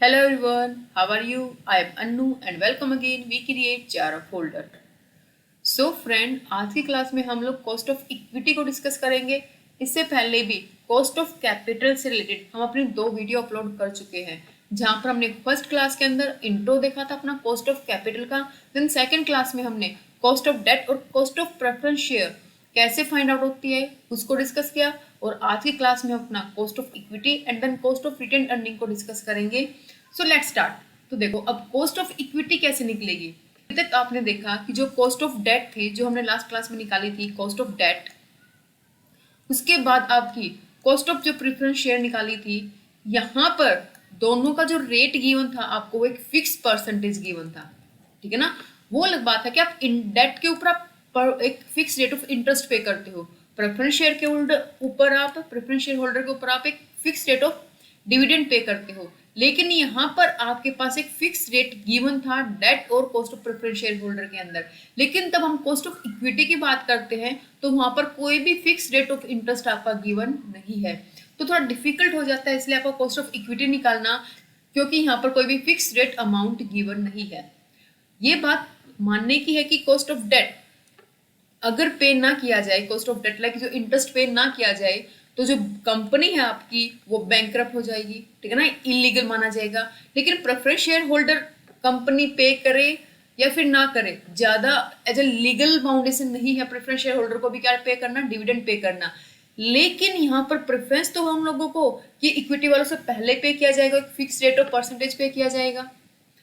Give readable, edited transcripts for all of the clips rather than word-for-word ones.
Hello everyone, how are you? I am Annu and welcome again. We create jar of folder. So friend, आज की class में हम लोग cost of equity को discuss करेंगे। इससे पहले भी कॉस्ट ऑफ कैपिटल से रिलेटेड हम अपने 2 वीडियो अपलोड कर चुके हैं, जहां पर हमने फर्स्ट क्लास के अंदर इंट्रो देखा था अपना कॉस्ट ऑफ कैपिटल का। देन सेकंड क्लास में हमने कॉस्ट ऑफ डेट और कॉस्ट ऑफ प्रेफरेंस शेयर कैसे फाइंड आउट होती है उसको डिस्कस किया। और आज की क्लास में हम अपना cost of equity and then cost of retained earning को डिस्कस करेंगे। So let's start. तो देखो, अब कॉस्ट ऑफ इक्विटी कैसे निकलेगी। अभी तक आपने देखा कि जो कॉस्ट ऑफ डेट थी, जो हमने लास्ट क्लास में निकाली थी कॉस्ट ऑफ डेट, उसके बाद आपकी कॉस्ट ऑफ जो प्रेफरेंस शेयर निकाली थी, यहाँ पर दोनों का जो रेट गिवन था आपको वो एक फिक्स परसेंटेज गिवन था। ठीक है ना। वो अलग बात है कि आप इन डेट के ऊपर आप एक फिक्स रेट ऑफ इंटरेस्ट पे करते हो। प्रेफरेंस शेयर के ऊपर आप प्रेफरेंस शेयर होल्डर के ऊपर आप एक fix rate of dividend pay करते हो। लेकिन यहाँ पर आपके पास एक फिक्स रेट गिवन था डेट और cost of preference share holder के अंदर। लेकिन तब हम कॉस्ट ऑफ इक्विटी की बात करते हैं तो वहां पर कोई भी फिक्स रेट ऑफ इंटरेस्ट आपका गिवन नहीं है, तो थोड़ा डिफिकल्ट हो जाता है इसलिए आपको कॉस्ट ऑफ इक्विटी निकालना, क्योंकि यहाँ पर कोई भी फिक्स रेट अमाउंट गिवन नहीं है। ये बात मानने की है कि कॉस्ट ऑफ डेट अगर पे ना किया जाए, कॉस्ट ऑफ डेट लाइक जो इंटरेस्ट पे ना किया जाए, तो जो कंपनी है आपकी वो बैंकरप्ट हो जाएगी। ठीक है ना, इलीगल माना जाएगा। लेकिन प्रेफरेंस शेयर होल्डर कंपनी पे करे या फिर ना करे, ज्यादा एज ए लीगल बाउंडेशन नहीं है प्रेफरेंस शेयर होल्डर को भी क्या पे करना, डिविडेंड पे करना। लेकिन यहाँ पर प्रेफरेंस तो हम लोगों को कि इक्विटी वालों से पहले पे किया जाएगा, एक फिक्स रेट ऑफ परसेंटेज पे किया जाएगा।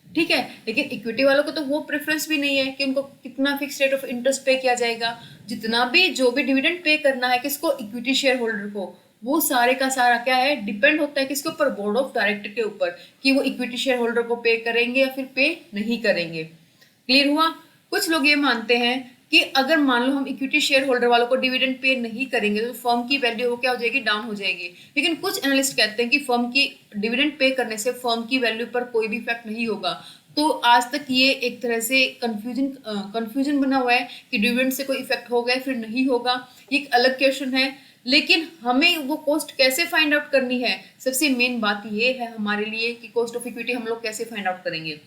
ठीक है, लेकिन इक्विटी वालों को तो वो प्रेफरेंस भी नहीं है कि उनको कितना फिक्स रेट ऑफ इंटरेस्ट पे किया जाएगा। जितना भी जो भी डिविडेंड पे करना है किसको, इक्विटी शेयर होल्डर को, वो सारे का सारा क्या है, डिपेंड होता है किसके ऊपर, बोर्ड ऑफ डायरेक्टर के ऊपर, कि वो इक्विटी शेयर होल्डर को पे करेंगे या फिर पे नहीं करेंगे। क्लियर हुआ। कुछ लोग ये मानते हैं कि अगर मान लो हम इक्विटी शेयर होल्डर वालों को डिविडेंड पे नहीं करेंगे तो फर्म की वैल्यू वो क्या हो जाएगी, डाउन हो जाएगी। लेकिन कुछ एनालिस्ट कहते हैं कि फर्म की डिविडेंड पे करने से फर्म की वैल्यू पर कोई भी इफेक्ट नहीं होगा। तो आज तक ये एक तरह से कंफ्यूजन बना हुआ है कि डिविडेंड से कोई इफेक्ट होगा या फिर नहीं होगा, ये एक अलग क्वेश्चन है। लेकिन हमें वो कॉस्ट कैसे फाइंड आउट करनी है, सबसे मेन बात ये है हमारे लिए कि कॉस्ट ऑफ इक्विटी हम लोग कैसे फाइंड आउट करेंगे।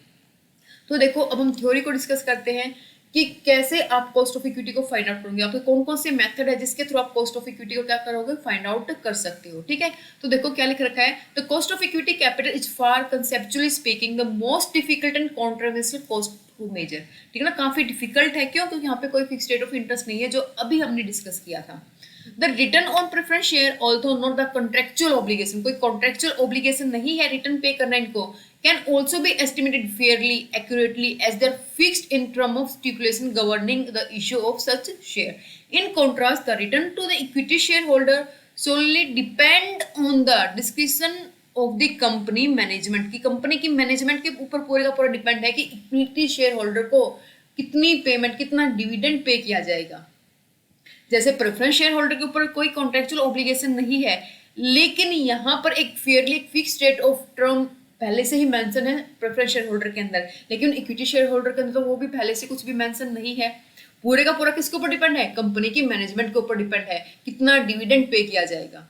तो देखो, अब हम थ्योरी को डिस्कस करते हैं कि कैसे आप कॉस्ट ऑफ इक्विटी को फाइंड आउट करोगे। आपके कौन कौन से मेथड है जिसके थ्रू आप कॉस्ट ऑफ इक्विटी को क्या करोगे, फाइंड आउट कर सकते हो। ठीक है, तो देखो क्या लिख रखा है, the cost of equity capital is far conceptually speaking the most difficult and controversial cost to measure. ठीक है ना, काफी डिफिकल्ट है। क्यों? क्योंकि यहाँ पे कोई फिक्स रेट ऑफ इंटरेस्ट नहीं है, जो अभी हमने डिस्कस किया था। The return on preference share although not the contractual obligation, कोई कॉन्ट्रेक्चुअल ऑब्लिगेशन नहीं है रिटर्न पे करना इनको, can also be estimated fairly accurately as they're fixed in terms of stipulation governing the issue of such share. In contrast, the return to the equity shareholder solely depend on the discretion of the company management, की company की management के ऊपर पूरे का पूरा depend है कि equity share holder को कितनी पेमेंट, कितना डिविडेंड पे किया जाएगा। जैसे प्रेफरेंस शेयर होल्डर के ऊपर कोई कॉन्ट्रेक्चुअल ऑब्लिगेशन नहीं है, लेकिन यहाँ पर एक Fairlie fix rate of term पहले से ही मेंशन है प्रेफरेंस शेयर होल्डर के अंदर। लेकिन इक्विटी शेयर होल्डर के अंदर तो वो भी पहले से कुछ भी मेंशन नहीं है। पूरे का पूरा किसके ऊपर डिपेंड है, कंपनी की मैनेजमेंट के ऊपर डिपेंड है कितना डिविडेंड पे किया जाएगा।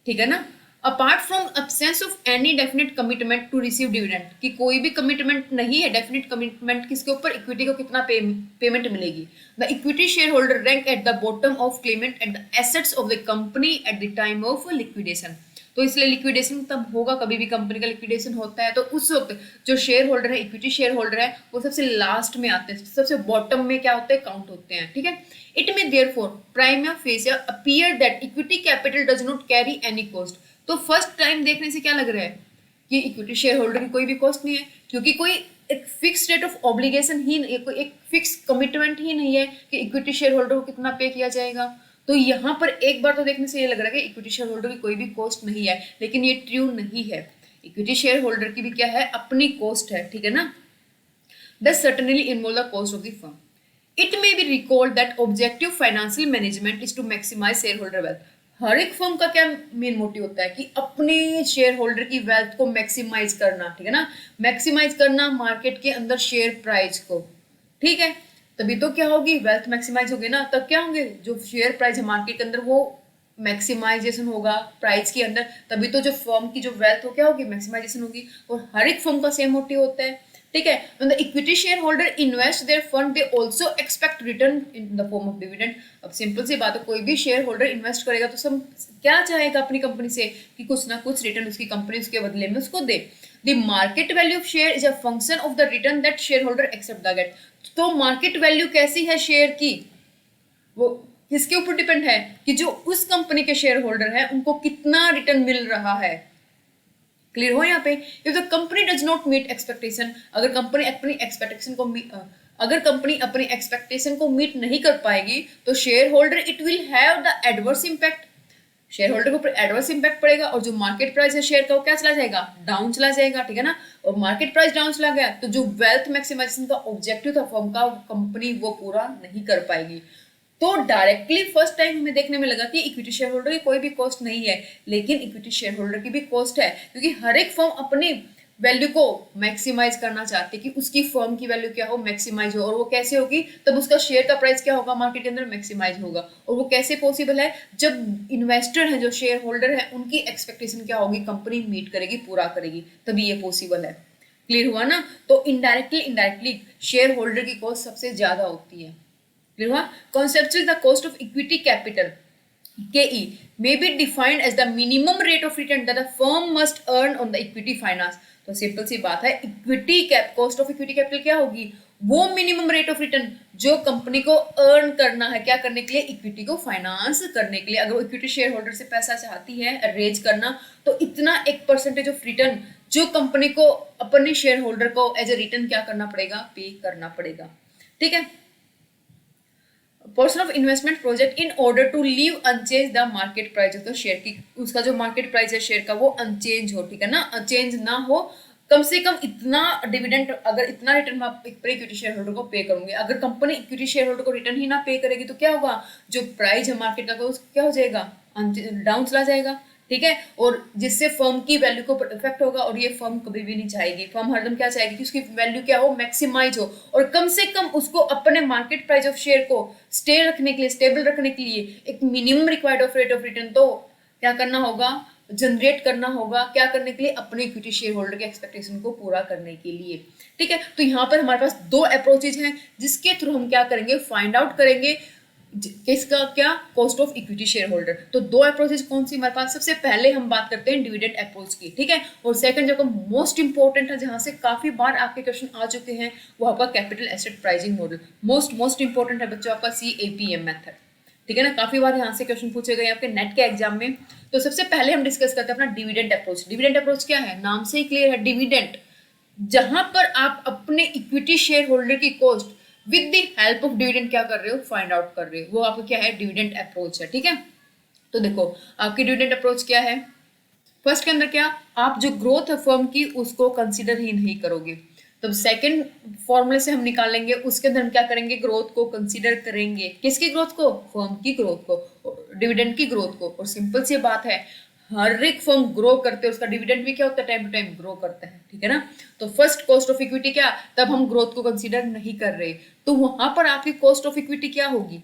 ठीक है ना। Apart from absence of any definite commitment to receive dividend, कि कोई भी कमिटमेंट नहीं है, डेफिनेट कमिटमेंट किसके ऊपर, इक्विटी को कितना पेमेंट मिलेगी। The equity share holder rank at the bottom of Clement at the assets of the company at the time of liquidation. तो इसलिए लिक्विडेशन तब होगा, कभी भी कंपनी का लिक्विडेशन होता है तो उस वक्त जो शेयर होल्डर है, इक्विटी शेयर होल्डर है, वो सबसे लास्ट में आते हैं, सबसे बॉटम में क्या होते हैं, काउंट होते हैं। ठीक है। इट में therefore prima fascia appear that equity capital does not carry any cost. तो फर्स्ट टाइम देखने से क्या लग रहा है कि इक्विटी शेयर होल्डर की कोई भी कॉस्ट नहीं है, क्योंकि कोई एक फिक्स रेट ऑफ ऑब्लिगेशन ही नहीं, कोई एक फिक्स कमिटमेंट ही नहीं है कि इक्विटी शेयर होल्डर को कितना पे किया जाएगा। तो यहाँ पर एक बार तो देखने से ये लग रहा है कि इक्विटी शेयर होल्डर की कोई भी कॉस्ट नहीं है, लेकिन ये ट्रू नहीं है। इक्विटी शेयर होल्डर की भी क्या है, अपनी कॉस्ट है। ठीक है ना। Does certainly involve the cost of the firm. It may be recalled that objective financial management is to maximize shareholder wealth. हर एक फर्म का क्या मेन मोटिव होता है कि अपने शेयर होल्डर की वेल्थ को मैक्सिमाइज करना। ठीक है ना, मैक्सिमाइज करना मार्केट के अंदर शेयर प्राइस को। ठीक है, तभी तो क्या होगी, वेल्थ मैक्सिमाइज होगी ना, तब क्या होंगे, जो शेयर प्राइस है मार्केट के अंदर वो मैक्सिमाइजेशन होगा प्राइस के अंदर, तभी तो जो फर्म की जो वेल्थ हो क्या होगी, मैक्सिमाइजेशन होगी। और हर एक फर्म का सेम मोटिव होता है, ठीक है। When the equity shareholder invest their fund, they also expect return in the form of dividend। अब सिंपल सी बात है, कोई भी शेयर होल्डर इन्वेस्ट करेगा तो सब क्या चाहेगा अपनी कंपनी से कि कुछ ना कुछ रिटर्न उसकी कंपनी उसके बदले में उसको दे। The market value of share is a function of the return that share holder except the get. तो मार्केट वैल्यू कैसी है शेयर की, वो किसके ऊपर डिपेंड है कि जो उस कंपनी के शेयर होल्डर है उनको कितना रिटर्न मिल रहा है। क्लियर हो यहाँ पे। If the company does not meet expectation, अगर कंपनी अपनी एक्सपेक्टेशन को अगर कंपनी अपनी एक्सपेक्टेशन को मीट नहीं कर पाएगी तो share holder it will have the adverse impact, share holder के ऊपर एडवर्स इम्पैक्ट पड़ेगा और जो मार्केट प्राइस है शेयर का वो क्या चला जाएगा, डाउन चला जाएगा, ठीक है ना। और मार्केट प्राइस डाउन चला गया तो जो वेल्थ मैक्सिमाइजेशन का ऑब्जेक्टिव था फर्म का, कंपनी वो पूरा नहीं कर पाएगी। तो डायरेक्टली फर्स्ट टाइम हमें देखने में लगा कि इक्विटी शेयर होल्डर की कोई भी कॉस्ट नहीं है, लेकिन इक्विटी शेयर होल्डर की भी कॉस्ट है, क्योंकि हर एक फर्म अपनी वैल्यू को मैक्सिमाइज करना चाहती है कि उसकी फर्म की वैल्यू क्या हो, मैक्सिमाइज हो। और वो कैसे होगी, तब उसका शेयर का प्राइस क्या होगा मार्केट के अंदर, मैक्सिमाइज होगा। और वो कैसे पॉसिबल है, जब इन्वेस्टर है जो शेयर होल्डर है उनकी एक्सपेक्टेशन क्या होगी, कंपनी मीट करेगी, पूरा करेगी, तभी ये पॉसिबल है। क्लियर हुआ ना। तो इनडायरेक्टली शेयर होल्डर की कॉस्ट सबसे ज्यादा होती है। Conceptually, the cost of equity capital (KE) may be defined as the minimum rate of return that a firm must earn on the equity finance। तो सिंपल सी बात है, equity cap cost of equity capital क्या होगी, वो minimum rate of return जो company को earn करना है, क्या करने के लिए, इक्विटी को फाइनेंस करने के लिए। अगर वो इक्विटी शेयर होल्डर से पैसा चाहती है रेज करना तो इतना एक परसेंटेज ऑफ रिटर्न जो कंपनी को अपने शेयर होल्डर को एज ए रिटर्न क्या करना पड़ेगा, पे करना पड़ेगा, ठीक है। Person of investment project in order to leave unchange the market price, तो शेयर की उसका जो मार्केट प्राइस है शेयर का वो अनचेंज हो, ठीक है ना, चेंज ना हो, कम से कम इतना डिविडेंड, अगर इतना रिटर्न मैं इक्विटी शेयर होल्डर को पे करूंगी। अगर कंपनी इक्विटी शेयर होल्डर को रिटर्न ही ना पे करेगी तो क्या होगा, जो प्राइस है मार्केट का वो क्या हो जाएगा, डाउन चला जाएगा, ठीक है। और जिससे फर्म की वैल्यू को इफेक्ट होगा और ये फर्म कभी भी नहीं चाहेगी। फर्म हरदम क्या चाहेगी कि उसकी वैल्यू क्या हो, मैक्सिमाइज हो, और कम से कम उसको अपने मार्केट प्राइस ऑफ शेयर को स्टे रखने के लिए, स्टेबल रखने के लिए एक minimum required of rate of return तो क्या करना होगा, जनरेट करना होगा। क्या करने के लिए, अपने इक्विटी शेयर होल्डर के एक्सपेक्टेशन को पूरा करने के लिए, ठीक है। तो यहाँ पर हमारे पास दो अप्रोचेज हैं जिसके थ्रू हम क्या करेंगे, फाइंड आउट करेंगे किसका, क्या, cost of equity share holder. तो दो अप्रोचेज कौन सी हमारे पास, सबसे पहले हम बात करते हैं डिविडेंड अप्रोच की, ठीक है। और सेकंड जो मोस्ट इंपॉर्टेंट है, जहां से काफी बार आपके क्वेश्चन आ चुके हैं, वो आपका capital asset pricing model. Most important है बच्चों आपका CAPM मेथड, ठीक है ना। काफी बार यहाँ से क्वेश्चन पूछे गए आपके नेट के एग्जाम में। तो सबसे पहले हम डिस्कस करते हैं अपना डिविडेंड अप्रोच। डिविडेंड अप्रोच क्या है, नाम से ही क्लियर है, डिविडेंड, जहां पर आप अपने इक्विटी शेयर होल्डर की cost with the help of dividend क्या कर रहे हो, फाइंड आउट कर रहे हो, वो आपका क्या है, डिविडेंड अप्रोच है, ठीक है। तो देखो आपकी डिविडेंड अप्रोच क्या है, फर्स्ट के अंदर क्या, आप जो ग्रोथ है फर्म की उसको कंसीडर ही नहीं करोगे। तो सेकंड फॉर्मूले से हम निकालेंगे, उसके अंदर हम क्या करेंगे, ग्रोथ को कंसीडर करेंगे। किसकी ग्रोथ को, फर्म की ग्रोथ को, डिविडेंड की ग्रोथ को। और सिंपल सी बात है, हर एक फर्म ग्रो करते हैं, उसका डिविडेंड भी क्या होता है, टाइम टू टाइम ग्रो करता है, ठीक है ना। तो फर्स्ट कॉस्ट ऑफ इक्विटी क्या, तब हम ग्रोथ को कंसीडर नहीं कर रहे, तो वहां पर आपकी कॉस्ट ऑफ इक्विटी क्या होगी।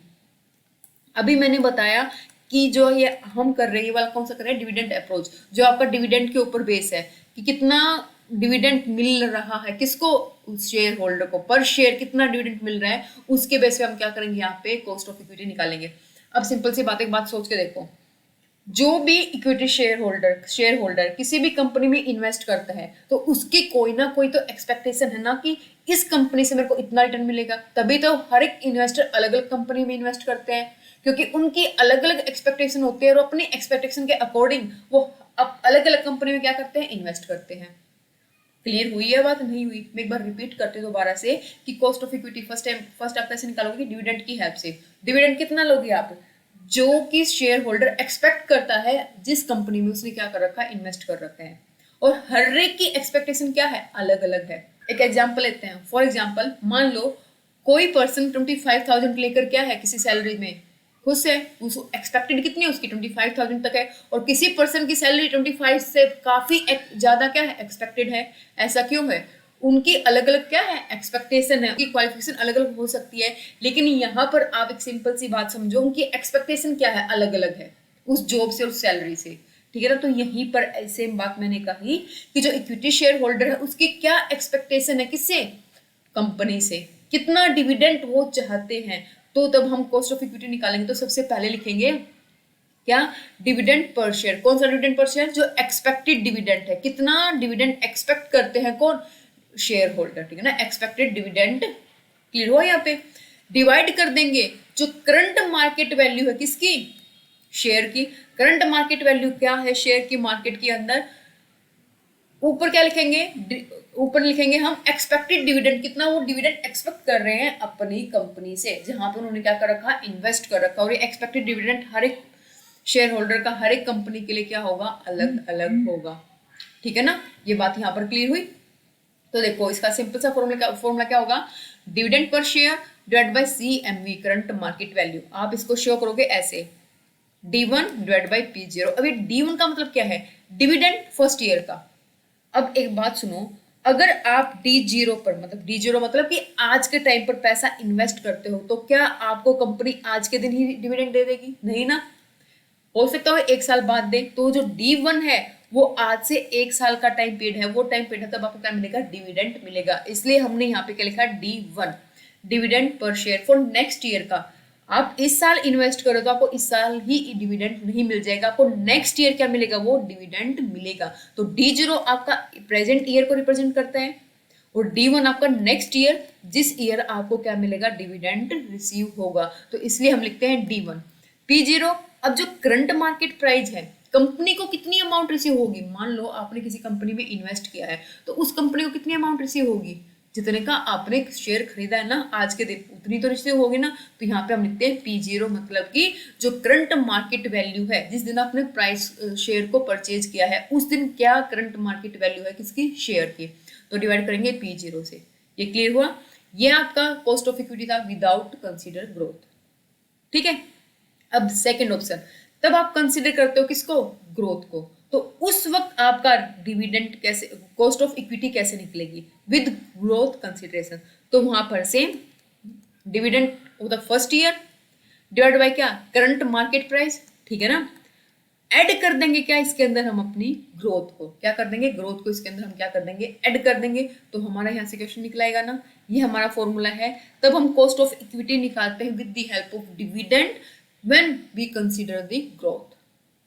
अभी मैंने बताया कि जो ये हम कर रहे हैं, ये वाला कौन सा कर रहे हैं, डिविडेंड अप्रोच, जो आपका डिविडेंड के ऊपर बेस है कि कितना डिविडेंड मिल रहा है किसको, शेयर होल्डर को, पर शेयर कितना डिविडेंड मिल रहा है, उसके बेस पे हम क्या करेंगे, यहाँ पे कॉस्ट ऑफ इक्विटी निकालेंगे। अब सिंपल सी बात, एक बात सोच के देखो, जो भी इक्विटी शेयर होल्डर किसी भी कंपनी में इन्वेस्ट करता है तो उसकी कोई ना कोई तो एक्सपेक्टेशन है ना कि इस कंपनी से मेरे को इतना रिटर्न मिलेगा। तभी तो हर एक इन्वेस्टर अलग अलग कंपनी में इन्वेस्ट करते हैं, क्योंकि उनकी अलग अलग एक्सपेक्टेशन होती है और अपनी एक्सपेक्टेशन के अकॉर्डिंग वो अलग अलग कंपनी में क्या करते हैं, इन्वेस्ट करते हैं। क्लियर हुई है बात, नहीं हुई, मैं एक बार रिपीट करते दोबारा से कि कॉस्ट ऑफ इक्विटी फर्स्ट आप कैसे निकालोगे, डिविडेंड की हेल्प से। डिविडेंड कितना लोगे आप, जो कि शेयर होल्डर एक्सपेक्ट करता है जिस कंपनी में उसने क्या कर रखा है, इन्वेस्ट कर रखा है। और हर एक की एक्सपेक्टेशन क्या है, अलग अलग है। एक एग्जांपल लेते हैं, फॉर एग्जांपल मान लो कोई पर्सन 25,000 लेकर क्या है, किसी सैलरी में खुश है, उसको एक्सपेक्टेड कितनी है उसकी, 25,000 तक है, और किसी पर्सन की सैलरी 25 से काफी ज्यादा क्या है, एक्सपेक्टेड है। ऐसा क्यों है, उनकी अलग अलग क्या है, एक्सपेक्टेशन है, उनकी क्वालिफिकेशन अलग अलग हो सकती है, लेकिन यहाँ पर आप एक सिंपल सी बात समझो, उनकी एक्सपेक्टेशन क्या है, अलग अलग है। उस जॉब से, उस सैलरी से, ठीक है ना। तो यहीं पर ऐसे बात मैंने कही कि जो इक्विटी शेयर होल्डर है उसकी क्या एक्सपेक्टेशन है, किससे, कंपनी से, कितना डिविडेंड वो चाहते हैं। तो तब हम कॉस्ट ऑफ इक्विटी निकालेंगे तो सबसे पहले लिखेंगे क्या, डिविडेंड पर शेयर। कौन सा डिविडेंड पर शेयर, जो एक्सपेक्टेड डिविडेंड है, कितना डिविडेंड एक्सपेक्ट करते हैं कौन, शेयर होल्डर, ठीक है ना। एक्सपेक्टेड डिविडेंड क्लियर हुआ। यहाँ पे डिवाइड कर देंगे जो करंट मार्केट वैल्यू है किसकी, शेयर की। करंट मार्केट वैल्यू क्या है शेयर की मार्केट के अंदर, ऊपर क्या लिखेंगे, ऊपर लिखेंगे हम एक्सपेक्टेड डिविडेंड, कितना वो डिविडेंड एक्सपेक्ट कर रहे हैं अपनी कंपनी से, जहां पर उन्होंने क्या कर रखा, इन्वेस्ट कर रखा। और ये एक्सपेक्टेड डिविडेंड हर एक शेयर होल्डर का हर एक कंपनी के लिए क्या होगा, अलग अलग होगा, ठीक है ना। ये बात यहाँ पर क्लियर हुई। तो देखो इसका सिंपल सा फॉर्मूला क्या होगा, dividend per share divide by CMV, current market value. आप इसको शो करोगे ऐसे, D1 डिवाइड बाय P0। अब ये D1 का मतलब क्या है, डिविडेंड फर्स्ट ईयर का। अब एक बात सुनो, अगर आप D0 पर, मतलब D0 मतलब कि आज के टाइम पर पैसा इन्वेस्ट करते हो, तो क्या आपको कंपनी आज के दिन ही डिविडेंड दे देगी, नहीं ना। हो सकता है एक साल बाद दे। तो जो D1 है वो आज से एक साल का टाइम पीरियड है, वो टाइम पीरियड है, तब आपको क्या मिलेगा, डिविडेंड मिलेगा। इसलिए हमने यहाँ पे क्या लिखा, D1 dividend per share for next year का। आप इस साल इन्वेस्ट करो तो आपको इस साल ही डिविडेंड नहीं मिल जाएगा, आपको नेक्स्ट ईयर क्या मिलेगा, वो डिविडेंड मिलेगा। तो D0 आपका प्रेजेंट ईयर को रिप्रेजेंट करता है और D1 आपका नेक्स्ट ईयर, जिस ईयर आपको क्या मिलेगा, डिविडेंड रिसीव होगा। तो इसलिए हम लिखते हैं D1। P0, अब जो करंट मार्केट प्राइस है, कंपनी को कितनी अमाउंट रिसीव होगी, मान लो आपने किसी कंपनी में इन्वेस्ट किया है, तो उस कंपनी को कितनी अमाउंट रिसीव होगी, जितने का आपने शेयर खरीदा है ना आज के दिन, उतनी तो रिसीव होगी ना। तो यहाँ पे हम लिखते हैं P0, मतलब कि जो करंट मार्केट वैल्यू है, जिस दिन आपने प्राइस शेयर को परचेज किया है, उस दिन क्या करंट मार्केट वैल्यू है किसकी, शेयर की। तो डिवाइड करेंगे P0 से। ये क्लियर हुआ। ये आपका कॉस्ट ऑफ इक्विटी था विदाउट कंसीडर ग्रोथ, ठीक है। अब सेकेंड ऑप्शन, तब आप कंसीडर करते हो किसको, ग्रोथ को। तो उस वक्त आपका डिविडेंड कैसे, कॉस्ट ऑफ इक्विटी कैसे निकलेगी, विद ग्रोथ कंसीडरेशन। तो वहां पर same dividend of the first year divide by क्या, करंट मार्केट प्राइस, ठीक है ना। ऐड कर देंगे क्या इसके अंदर, हम अपनी ग्रोथ को क्या कर देंगे, ग्रोथ को इसके अंदर हम क्या कर देंगे, ऐड कर देंगे। तो हमारा यहाँ से क्वेश्चन निकलाएगा ना, ये हमारा फॉर्मूला है। तब हम कॉस्ट ऑफ इक्विटी निकालते हैं with the help of dividend when we consider the growth.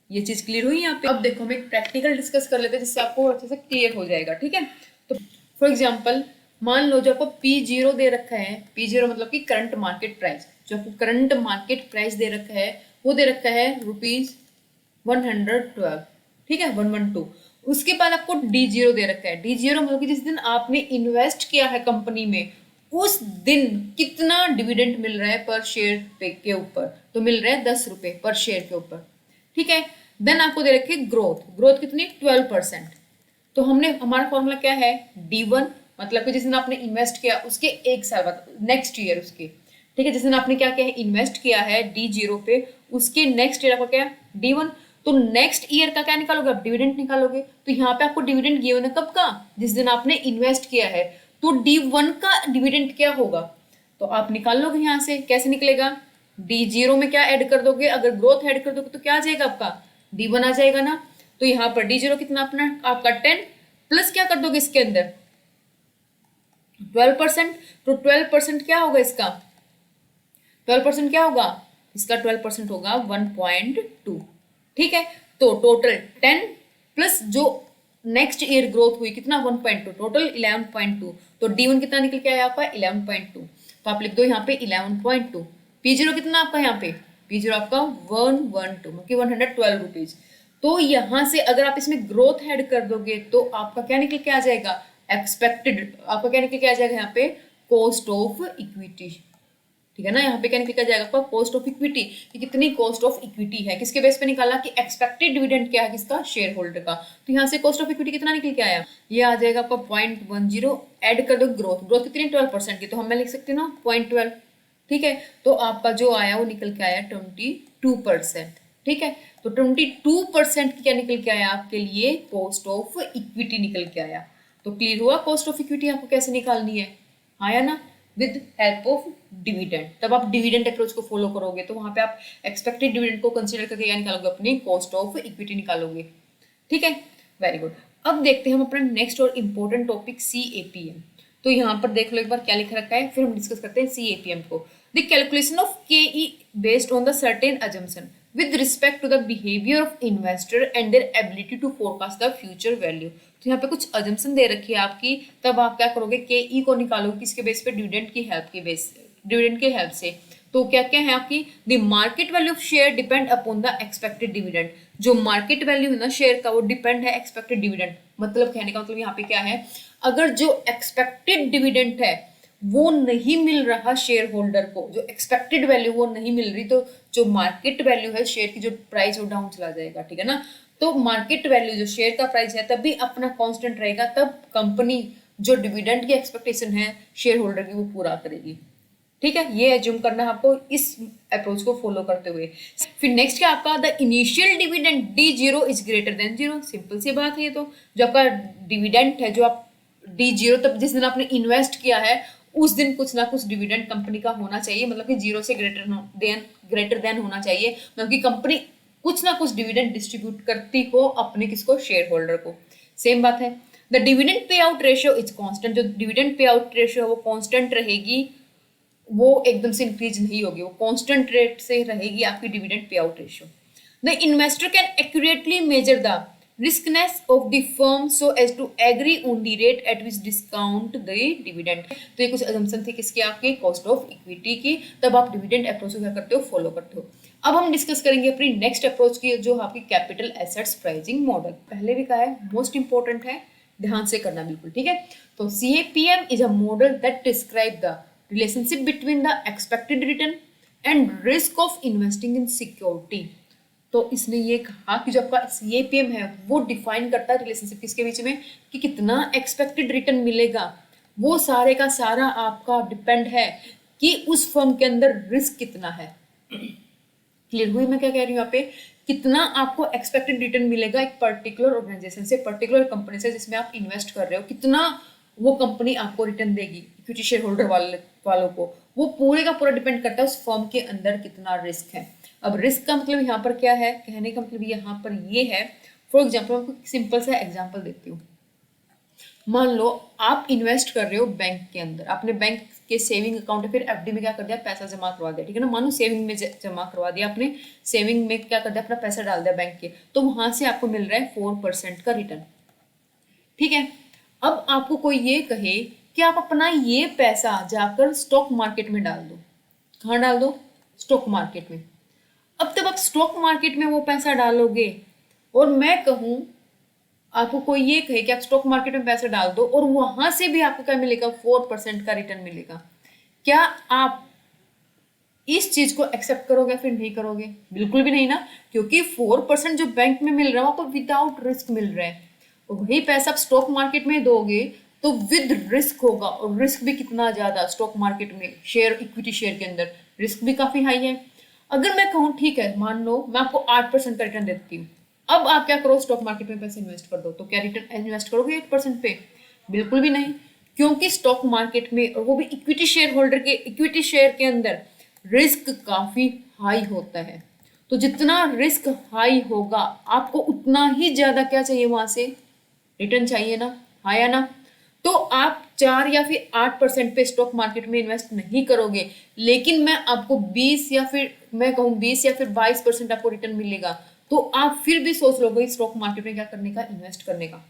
ये चीज क्लियर हुई यहाँ पे। अब देखो हम एक प्रैक्टिकल डिस्कस कर लेते हैं जिससे आपको अच्छे से क्लियर हो जाएगा, ठीक है। तो फॉर एग्जाम्पल मान लो जो आपको P0 दे रखा है, P0 मतलब कि करंट मार्केट प्राइस, जो आपको करंट मार्केट प्राइस दे रखा है वो दे रखा है ₹112, ठीक है, 112। उसके बाद आपको D0 दे रखा है। D0 मतलब कि जिस दिन आपने इन्वेस्ट किया है कंपनी में, उस दिन कितना डिविडेंड मिल रहा है पर शेयर पे के ऊपर, तो मिल रहा है ₹10 पर शेयर के ऊपर, ठीक है। देन आपको दे रखे ग्रोथ, ग्रोथ कितनी, 12%। तो हमने, हमारा फॉर्मूला क्या है, D1 मतलब कि जिस दिन आपने इन्वेस्ट किया उसके एक साल बाद, नेक्स्ट ईयर उसके, ठीक है। जिस दिन आपने क्या किया है, इन्वेस्ट किया है D0 पे, उसके नेक्स्ट ईयर आपका क्या, D1। तो नेक्स्ट ईयर का क्या निकालोगे आप, डिविडेंड निकालोगे। तो यहाँ पे आपको डिविडेंड गिवन है कब का, जिस दिन आपने इन्वेस्ट किया है। तो D1 का डिविडेंड क्या होगा, तो आप निकाल लोगे यहाँ से। कैसे निकलेगा, D0 में क्या ऐड कर दोगे, अगर ग्रोथ ऐड कर दोगे तो क्या आ जाएगा आपका, D1 आ जाएगा ना। तो यहाँ पर D0 कितना अपना आपका 10, प्लस क्या कर दोगे इसके अंदर 12%। तो 12% क्या होगा इसका, 12% क्या होगा इसका, 12% होगा 1.2, ठीक है। तो टोटल 10 प्लस जो नेक्स्ट ईयर ग्रोथ हुई कितना 1.2, टोटल 11.2। तो D1 कितना निकल के आया आपका 11.2। तो आप लिख दो यहाँ पे 11.2। P0 कितना आपका यहाँ पे, P0 आपका 112 मतलब 112 रुपीज। तो यहाँ से अगर आप इसमें ग्रोथ ऐड कर दोगे तो आपका क्या निकल के आ जाएगा, एक्सपेक्टेड, आपका क्या निकल के आ जाएगा यहाँ पे, कॉस्ट ऑफ इक्विटी, ठीक है ना। यहाँ पे क्या निकल के आ जाएगा आपका, कॉस्ट ऑफ इक्विटी, कि कितनी कॉस्ट ऑफ इक्विटी है, किसके बेस पे निकाला, कि एक्सपेक्टेड डिविडेंड क्या है किसका, शेयर होल्डर का। तो यहाँ से कॉस्ट ऑफ इक्विटी कितना निकल के आया, ये आ जाएगा आपका 0.10। ऐड कर दो ग्रोथ, ग्रोथ कितनी 12% की, तो हम मैं लिख सकती हूँ ना 0.12, ठीक है। तो आपका जो आया वो निकल के आया 22%, ठीक है। तो 22% क्या निकल के आया आपके लिए, कॉस्ट ऑफ इक्विटी निकल के आया। तो क्लियर हुआ कॉस्ट ऑफ इक्विटी आपको कैसे निकालनी है, आया ना। With help of dividend. तब आप डिविडेंड अप्रोच को फॉलो करोगे, तो वहां पे आप एक्सपेक्टेड डिविडेंड को कंसीडर करके क्या निकालोगे, अपनी कॉस्ट ऑफ इक्विटी निकालोगे। ठीक है, वेरी गुड। अब देखते हैं हम अपना नेक्स्ट और इम्पोर्टेंट टॉपिक CAPM। तो यहाँ पर देख लो एक बार क्या लिख रखा है, फिर हम डिस्कस करते हैं CAPM को। The calculation of KE based on the certain assumption with respect to the behavior of investor and their ability to forecast the future value। तो यहाँ पे कुछ assumption दे रखी है आपकी, तब आप क्या करोगे, KE को निकालोगे किसके बेस पे, डिविडेंड की हेल्प के बेस, डिविडेंड के हेल्प से। तो क्या क्या है आपकी, the market value of share depend upon the expected dividend. जो मार्केट वैल्यू है ना शेयर का, वो डिपेंड है एक्सपेक्टेड डिविडेंड। मतलब कहने का मतलब यहाँ पे क्या है, अगर जो एक्सपेक्टेड डिविडेंड है वो नहीं मिल रहा शेयर होल्डर को, जो एक्सपेक्टेड वैल्यू वो नहीं मिल रही, तो जो मार्केट वैल्यू है शेयर की, जो प्राइस वो डाउन चला जाएगा। ठीक है ना, तो मार्केट वैल्यू जो शेयर का प्राइस है तभी अपना कांस्टेंट रहेगा, तब कंपनी जो डिविडेंड की एक्सपेक्टेशन है शेयर होल्डर की वो पूरा करेगी। ठीक है, ये एज्यूम करना है आपको इस अप्रोच को फॉलो करते हुए। फिर नेक्स्ट क्या आपका, the initial dividend D0 is greater than 0। Simple सी बात है ये तो, जो आपका डिविडेंड है, जो आप D0 तब जिस दिन आपने इन्वेस्ट किया है उस दिन कुछ ना कुछ डिविडेंड कंपनी का होना चाहिए, मतलब कि 0 से ग्रेटर देन होना चाहिए, मतलब कि कंपनी कुछ ना कुछ डिविडेंड डिस्ट्रीब्यूट करती हो अपने किसको, शेयर होल्डर को। सेम बात है, the dividend pay out ratio is constant. जो डिविडेंड पे आउट रेशियो है वो कांस्टेंट रहेगी, वो एकदम से इंक्रीज नहीं होगी, वो कांस्टेंट रेट से रहेगी आपकी dividend pay out ratio. The investor can accurately measure the riskness of the firm so as to agree on the rate at which discount the dividend। तो ये कुछ assumption थी किसके, आपके कॉस्ट ऑफ इक्विटी की, तब आप डिविडेंड अप्रोच क्या करते हो, फॉलो करते हो। अब हम डिस्कस करेंगे अपनी नेक्स्ट अप्रोच की, जो आपकी कैपिटल एसेट्स प्राइसिंग मॉडल। पहले भी कहा है मोस्ट इंपॉर्टेंट है, ध्यान से करना बिल्कुल। ठीक है, तो CAPM is a model that describe the relationship between the expected return and risk of investing in security. तो इसने ये कहा कि जो आपका CAPM है वो डिफाइन करता है रिलेशनशिप किसके बीच में, कि कितना एक्सपेक्टेड रिटर्न मिलेगा, वो सारे का सारा आपका डिपेंड है कि उस फर्म के अंदर रिस्क कितना है। क्लियर हुई मैं क्या कह रही हूँ यहाँ पे, कितना आपको एक्सपेक्टेड रिटर्न मिलेगा एक पर्टिकुलर ऑर्गेनाइजेशन से, पर्टिकुलर कंपनी से जिसमें आप इन्वेस्ट कर रहे हो, कितना वो कंपनी आपको रिटर्न देगी इक्विटी शेयर होल्डर वालों को, वो पूरे का पूरा डिपेंड करता है उस फर्म के अंदर कितना रिस्क है। अब रिस्क का मतलब यहाँ पर क्या है, कहने का मतलब यहाँ पर ये है, फॉर एग्जाम्पल आपको सिंपल सा एग्जाम्पल देती हूँ। मान लो आप इन्वेस्ट कर रहे हो बैंक के अंदर, आपने बैंक के सेविंग अकाउंट है, फिर FD में क्या कर दिया, पैसा जमा करवा दिया। ठीक है ना, मानो सेविंग में जमा करवा दिया आपने, सेविंग में क्या कर दिया, अपना पैसा डाल दिया बैंक के, तो वहां से आपको मिल रहा है 4% का रिटर्न। ठीक है, अब आपको कोई ये कहे कि आप अपना ये पैसा जाकर स्टॉक मार्केट में डाल दो। कहाँ डाल दो, स्टॉक मार्केट में। अब तब आप स्टॉक मार्केट में वो पैसा डालोगे और मैं कहूं, आपको कोई ये कहे कि आप स्टॉक मार्केट में पैसा डाल दो और वहां से भी आपको क्या मिलेगा, 4% का रिटर्न मिलेगा, क्या आप इस चीज को एक्सेप्ट करोगे फिर नहीं करोगे? बिल्कुल भी नहीं ना, क्योंकि 4% जो बैंक में मिल रहा है वो आपको विदाउट रिस्क मिल रहा है, वही पैसा आप स्टॉक मार्केट में दोगे तो विद रिस्क होगा, और रिस्क भी कितना ज्यादा स्टॉक मार्केट में, शेयर इक्विटी शेयर के अंदर रिस्क भी काफी हाई है। अगर मैं कहूँ ठीक है, मान लो मैं आपको 8% का रिटर्न देती हूँ, अब आप क्या करो, स्टॉक मार्केट में पैसे इन्वेस्ट कर दो, तो क्या रिटर्न इन्वेस्ट करोगे 8% पे? बिल्कुल भी नहीं, क्योंकि स्टॉक मार्केट में, और वो भी इक्विटी शेयर होल्डर के इक्विटी शेयर के अंदर रिस्क काफी हाई होता है। तो जितना रिस्क हाई होगा आपको उतना ही ज्यादा क्या चाहिए, वहां से रिटर्न चाहिए ना, आया ना। तो आप 4 या फिर 8% पे स्टॉक मार्केट में इन्वेस्ट नहीं करोगे, लेकिन मैं आपको 20 या फिर मैं कहूँ 20 या फिर 22% आपको रिटर्न मिलेगा, तो आप फिर भी सोच लोगे स्टॉक मार्केट में क्या करने का, इन्वेस्ट करने का।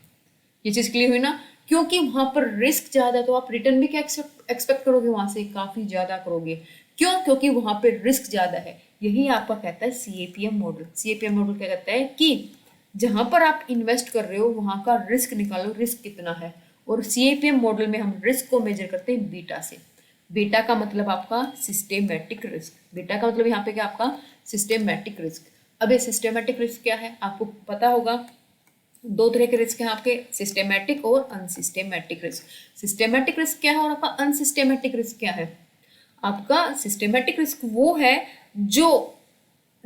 ये चीज क्लियर हुई ना, क्योंकि वहां पर रिस्क ज्यादा है, तो आप रिटर्न भी क्या एक्सपेक्ट करोगे, वहां से काफी ज्यादा करोगे। क्यों? क्योंकि वहां पर रिस्क ज्यादा है। यही आपका कहता है CAPM मॉडल। CAPM मॉडल क्या कहता है कि जहां पर आप इन्वेस्ट कर रहे हो वहां का रिस्क निकालो, रिस्क कितना है। और CAPM मॉडल में हम रिस्क को मेजर करते हैं बीटा से। बीटा का मतलब आपका सिस्टेमेटिक रिस्क, बीटा का मतलब यहाँ पे क्या आपका सिस्टेमेटिक रिस्क। अब ये सिस्टेमेटिक रिस्क क्या है, आपको पता होगा, 2 तरह के रिस्क हैं आपके, सिस्टेमेटिक और अनसिस्टेमेटिक रिस्क। सिस्टेमेटिक रिस्क क्या है और आपका अनसिस्टेमेटिक रिस्क क्या है? आपका सिस्टेमेटिक रिस्क वो है जो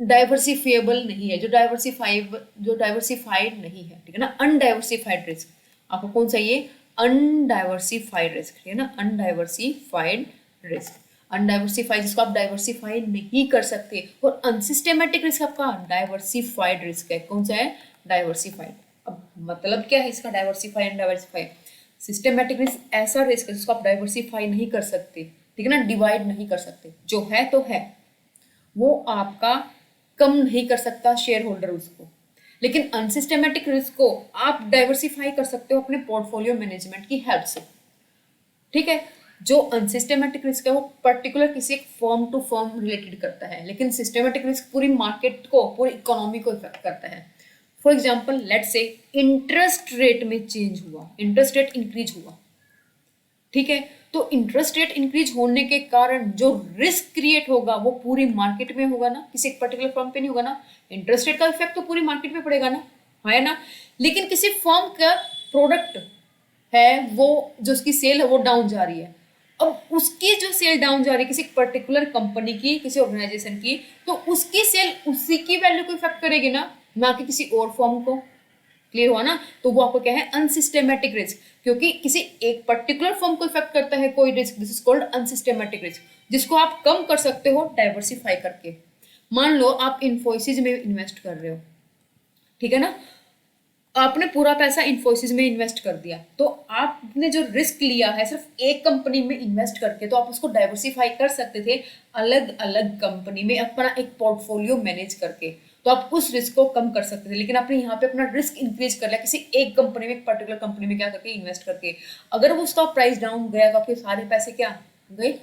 डाइवर्सिफिएबल नहीं है, जो डाइवर्सिफाइड नहीं है। ठीक है ना, अनडाइवर्सिफाइड रिस्क आपको कौन सा, ये अनडाइवर्सिफाइड रिस्क है ना, अनडाइवर्सिफाइड रिस्क। अनडाइवर्सिफाइड जिसको आप डाइवर्सिफाई नहीं कर सकते, और अनसिस्टेमेटिक रिस्क आपका डाइवर्सिफाइड रिस्क है। कौन सा है? डाइवर्सिफाइड। अब मतलब क्या है इसका diversify and diversify? Systematic risk ऐसा रिस्क है जिसको आप डाइवर्सिफाई नहीं कर सकते, ठीक है ना, डिवाइड नहीं कर सकते, जो है तो है, वो आपका कम नहीं कर सकता शेयर होल्डर उसको। लेकिन अनसिस्टेमेटिक रिस्क को आप डाइवर्सिफाई कर सकते हो अपने पोर्टफोलियो मैनेजमेंट की हेल्प से, ठीक है। जो अनसिस्टेमेटिक रिस्क है वो पर्टिकुलर किसी एक फर्म टू फर्म रिलेटेड करता है, लेकिन सिस्टेमेटिक रिस्क पूरी मार्केट को, पूरी इकोनॉमी को इफेक्ट करता है। फॉर एग्जाम्पल लेट्स से इंटरेस्ट रेट में चेंज हुआ, इंटरेस्ट रेट इंक्रीज हुआ, ठीक है, तो इंटरेस्ट रेट इंक्रीज होने के कारण जो रिस्क क्रिएट होगा वो पूरी मार्केट में होगा ना, किसी एक पर्टिकुलर फर्म पे नहीं होगा ना। इंटरेस्ट रेट का इफेक्ट तो पूरी मार्केट में पड़ेगा ना, है ना। लेकिन किसी फर्म का प्रोडक्ट है, वो जो उसकी सेल है वो डाउन जा रही है, अब उसकी जो सेल डाउन जा रही है किसी पर्टिकुलर कंपनी की, किसी ऑर्गेनाइजेशन की, तो उसकी सेल उसी की वैल्यू को इफेक्ट करेगी ना कि किसी और फर्म को। क्लियर हुआ ना? तो वो आपको क्या है? अनसिस्टेमेटिक रिस्क, क्योंकि किसी एक पर्टिकुलर फर्म को इफेक्ट करता है कोई risk, this is called unsystematic risk, जिसको आप कम कर सकते हो डाइवर्सिफाई करके। मान लो आप इन्फोसिस में इन्वेस्ट कर रहे हो, ठीक है ना, आपने पूरा पैसा इन्फोसिस में इन्वेस्ट कर दिया, तो आपने जो रिस्क लिया है सिर्फ एक कंपनी में इन्वेस्ट करके, तो आप उसको डाइवर्सिफाई कर सकते थे अलग अलग कंपनी में अपना एक पोर्टफोलियो मैनेज करके, तो आप उस रिस्क को कम कर सकते थे। लेकिन आपने यहाँ पे अपना रिस्क इंक्रीज कर लिया किसी एक कंपनी में, एक पर्टिकुलर कंपनी में क्या करके इन्वेस्ट करके, अगर वो उसका प्राइस डाउन गया तो आपके सारे पैसे क्या गए।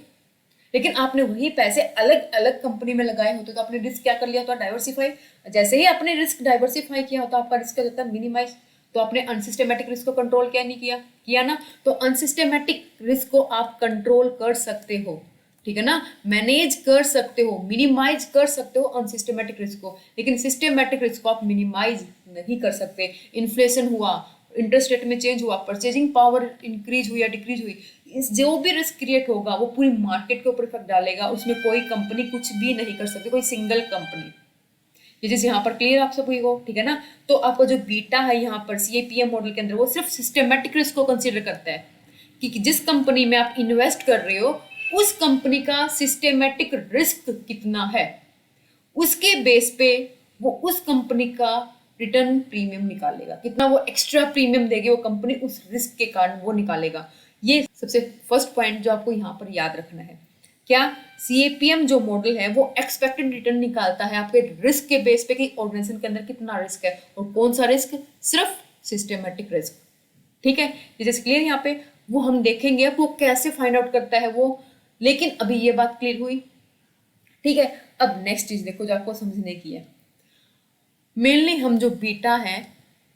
लेकिन आपने वही पैसे अलग अलग कंपनी में लगाए होते तो आपने रिस्क क्या कर लिया होता? डाइवर्सिफाई। जैसे ही आपने रिस्क डाइवर्सिफाई किया होता आपका रिस्क क्या होता है? मिनिमाइज। तो आपने अनसिस्टेमेटिक रिस्क को कंट्रोल क्या नहीं किया ना। तो अनसिस्टेमेटिक रिस्क को आप कंट्रोल कर सकते हो, ठीक है ना, मैनेज कर सकते हो, मिनिमाइज कर सकते हो अनसिस्टेमेटिक रिस्क को, लेकिन सिस्टेमेटिक रिस्क को आप मिनिमाइज नहीं कर सकते। इन्फ्लेशन हुआ, इंटरेस्ट रेट में चेंज हुआ, परचेजिंग पावर इंक्रीज हुई या डिक्रीज हुई, इस जो भी रिस्क क्रिएट होगा वो पूरी मार्केट के ऊपर इफेक्ट डालेगा, उसमें कोई कंपनी कुछ भी नहीं कर सकती, कोई सिंगल कंपनी। ये चीज यहाँ पर क्लियर आप सभी को, ठीक है ना। तो आपका जो बीटा है यहाँ पर सीएपीएम मॉडल के अंदर वो सिर्फ सिस्टेमेटिक रिस्क को कंसीडर करता है कि जिस कंपनी में आप इन्वेस्ट कर रहे हो उस कंपनी का सिस्टेमेटिक रिस्क कितना है, उसके बेस पे वो उस कंपनी का रिटर्न प्रीमियम निकालेगा, कितना वो एक्स्ट्रा प्रीमियम देगी वो कंपनी उस रिस्क के कारण वो निकालेगा। ये सबसे फर्स्ट पॉइंट जो आपको यहाँ पर याद रखना है। क्या? सीएपीएम जो मॉडल है वो एक्सपेक्टेड रिटर्न निकालता है आपके रिस्क के बेस पे कि ऑर्गेनाइजेशन के अंदर कितना रिस्क है, और कौन सा रिस्क? सिर्फ सिस्टेमेटिक रिस्क, ठीक है। ये जैसे क्लियर यहाँ पे वो हम देखेंगे वो कैसे फाइंड आउट करता है वो, लेकिन अभी ये बात क्लियर हुई, ठीक है। अब नेक्स्ट चीज देखो जो आपको समझने की है। मेनली हम जो बीटा है,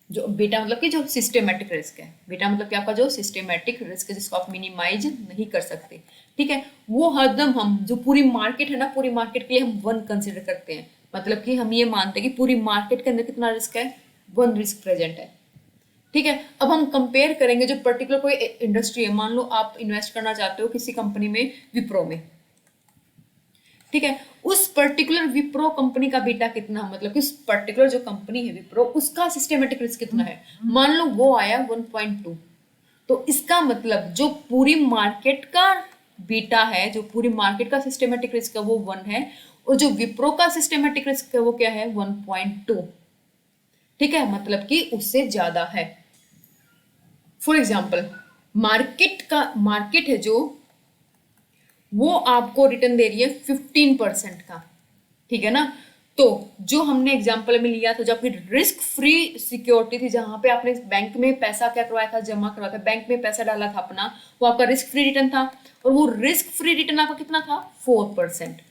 जो बीटा मतलब कि जो सिस्टेमेटिक रिस्क है, बीटा मतलब कि आपका जो सिस्टेमेटिक रिस्क है जिसको आप मिनिमाइज नहीं कर सकते, ठीक है, वो हरदम हम जो पूरी मार्केट है ना, पूरी मार्केट के लिए हम 1 कंसिडर करते हैं। मतलब कि हम ये मानते हैं कि पूरी मार्केट के अंदर कितना रिस्क है? 1 रिस्क प्रेजेंट है, ठीक है। अब हम कंपेयर करेंगे जो पर्टिकुलर कोई इंडस्ट्री है, मान लो आप इन्वेस्ट करना चाहते हो किसी कंपनी में, विप्रो में, ठीक है, उस पर्टिकुलर विप्रो कंपनी का बीटा कितना, मतलब कि उस पर्टिकुलर जो कंपनी है विप्रो उसका सिस्टेमेटिक रिस्क कितना है, मान लो वो आया 1.2, तो इसका मतलब जो पूरी मार्केट का बीटा है, जो पूरी मार्केट का सिस्टेमेटिक रिस्क है वो 1 है, और जो विप्रो का सिस्टेमेटिक रिस्क है वो क्या है? 1.2, ठीक है, मतलब कि उससे ज्यादा है। फॉर एग्जाम्पल मार्केट है जो वो आपको रिटर्न दे रही है 15% का, ठीक है ना। तो जो हमने एग्जांपल में लिया था, जो आपकी रिस्क फ्री सिक्योरिटी थी, जहां पे आपने बैंक में पैसा क्या करवाया था? जमा करवाया था, बैंक में पैसा डाला था अपना, वो आपका रिस्क फ्री रिटर्न था, और वो रिस्क फ्री रिटर्न आपका कितना था? 4%।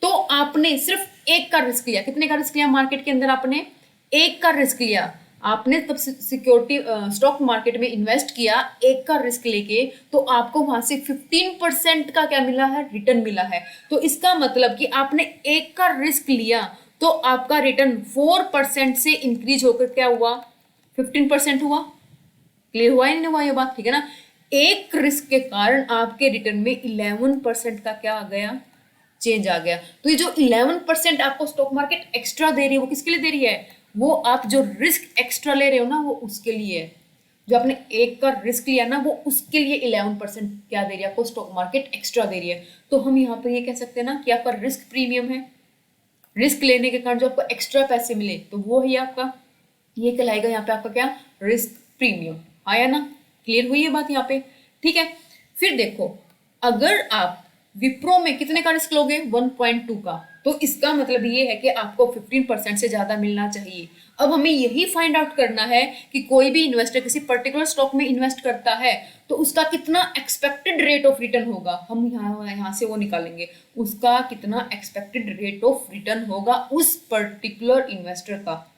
तो आपने सिर्फ एक का रिस्क लिया। कितने का रिस्क लिया? मार्केट के अंदर आपने एक का रिस्क लिया। आपने तब सिक्योरिटी स्टॉक मार्केट में इन्वेस्ट किया एक का रिस्क लेके, तो आपको वहां से 15% का क्या मिला है? रिटर्न मिला है। तो इसका मतलब कि आपने एक का रिस्क लिया तो आपका रिटर्न 4% से इंक्रीज होकर क्या हुआ? 15% हुआ। क्लियर हुआ या नहीं हुआ ये बात? ठीक है ना। एक रिस्क के कारण आपके रिटर्न में 11% का क्या आ गया? चेंज आ गया। तो ये जो 11% आपको स्टॉक मार्केट एक्स्ट्रा दे रही है वो किसके लिए दे रही है? वो आप जो रिस्क एक्स्ट्रा ले रहे हो ना वो उसके लिए है। जो आपने एक का रिस्क लिया ना वो उसके लिए 11% क्या दे रही है आपको स्टॉक मार्केट एक्स्ट्रा दे रही है। तो हम यहाँ पर ये कह सकते हैं ना कि आपका रिस्क प्रीमियम है, रिस्क लेने के कारण जो आपको एक्स्ट्रा पैसे मिले तो वो ही आपका ये कहलाएगा यहाँ पे आपका क्या, रिस्क प्रीमियम। आया ना, क्लियर हुई है बात यहाँ पे, ठीक है। फिर देखो, अगर आप विप्रो में कितने का रिस्क लोगे, 1.2 का, तो इसका मतलब ये है कि आपको 15% से ज्यादा मिलना चाहिए। अब हमें यही फाइंड आउट करना है कि कोई भी इन्वेस्टर किसी पर्टिकुलर स्टॉक में इन्वेस्ट करता है तो उसका कितना एक्सपेक्टेड रेट ऑफ रिटर्न होगा, हम यहाँ से वो निकालेंगे, उसका कितना एक्सपेक्टेड रेट ऑफ रिटर्न होगा उस पर्टिकुलर इन्वेस्टर का।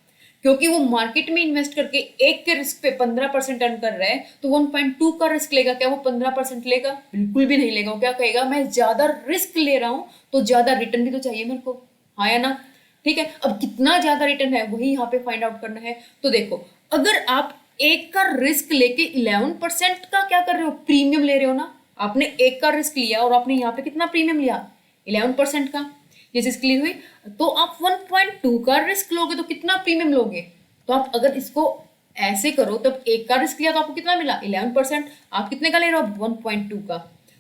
क्योंकि वो मार्केट में इन्वेस्ट करके एक के रिस्क पे 15% अर्न कर रहा है, तो 1.2 का रिस्क लेगा, क्या वो 15% लेगा? बिल्कुल भी नहीं लेगा। वो क्या कहेगा, मैं ज्यादा रिस्क ले रहा हूं तो ज्यादा रिटर्न भी तो चाहिए मेरे को, हाँ या ना, ठीक है। अब कितना ज्यादा रिटर्न है वही यहाँ पे फाइंड आउट करना है। तो देखो, अगर आप एक का रिस्क लेके 11% का क्या कर रहे हो, प्रीमियम ले रहे हो ना, आपने एक का रिस्क लिया और आपने यहाँ पे कितना प्रीमियम लिया, 11% का, ये चीज क्लियर हुई। तो आप 1.2 का रिस्क लोगे तो कितना प्रीमियम लोगे, तो आप अगर इसको ऐसे करो तब एक का रिस्क लिया तो आपको कितना मिला, 11%, आप कितने का ले रहे हो, 1.2 का।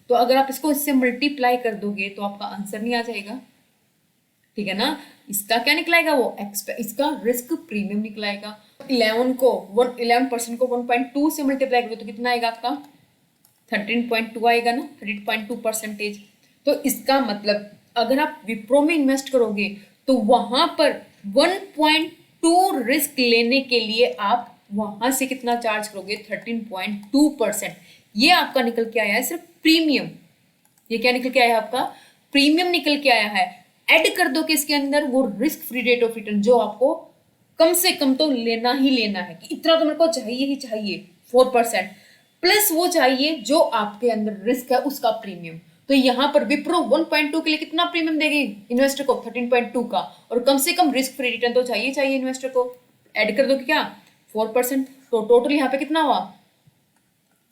तो अगर आप इसको इससे मल्टीप्लाई कर दोगे तो आपका आंसर नहीं आ जाएगा, ठीक है ना। इसका क्या निकलाएगा, वो इसका रिस्क प्रीमियम निकलाएगा। 11% को 1.2 से मल्टीप्लाई करोगे तो कितना आएगा आपका, 13.2 आएगा ना, 13.2%। तो इसका मतलब अगर आप विप्रो में इन्वेस्ट करोगे तो वहां पर 1.2 रिस्क लेने के लिए आप वहां से कितना चार्ज करोगे, 13.2%। ये आपका निकल के आया है सिर्फ प्रीमियम। ये क्या निकल के आया है आपका, प्रीमियम निकल के आया है। ऐड कर दो कि इसके अंदर वो risk free rate of return जो आपको कम से कम तो लेना ही लेना है, कि इतना तो मेरे को चाहिए ही चाहिए, 4%, प्लस वो चाहिए जो आपके अंदर रिस्क है उसका प्रीमियम। तो यहाँ पर विप्रो 1.2 के लिए कितना प्रीमियम देगी इन्वेस्टर को, 13.2 का, और कम से कम रिस्क फ्री रिटर्न तो चाहिए इन्वेस्टर को। ऐड कर दो क्या, 4%, तो टोटल यहाँ पे कितना हुआ,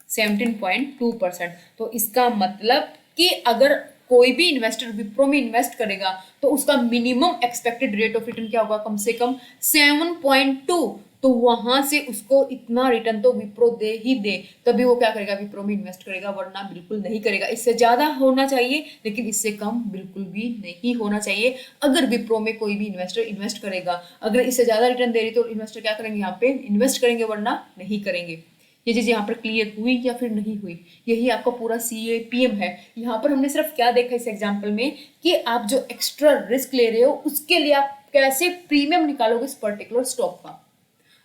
17.2%। तो इसका मतलब कि अगर कोई भी इन्वेस्टर विप्रो में इन्वेस्ट करेगा तो उसका minimum expected rate of return क्या होगा, कम से कम 7.2। तो वहां से उसको इतना रिटर्न तो विप्रो दे ही दे, तभी वो क्या करेगा, विप्रो में इन्वेस्ट करेगा, वरना बिल्कुल नहीं करेगा। इससे ज्यादा होना चाहिए लेकिन इससे कम बिल्कुल भी नहीं होना चाहिए। अगर विप्रो में कोई भी इन्वेस्टर इन्वेस्ट करेगा, अगर इससे ज्यादा रिटर्न दे रही तो इन्वेस्टर क्या करेंगे, यहाँ पे इन्वेस्ट करेंगे, वरना नहीं करेंगे। ये चीज यहाँ पर क्लियर हुई या फिर नहीं हुई, यही आपका पूरा CAPM है। यहाँ पर हमने सिर्फ क्या देखा इस एग्जाम्पल में, कि आप जो एक्स्ट्रा रिस्क ले रहे हो उसके लिए आप कैसे प्रीमियम निकालोगे इस पर्टिकुलर स्टॉक का,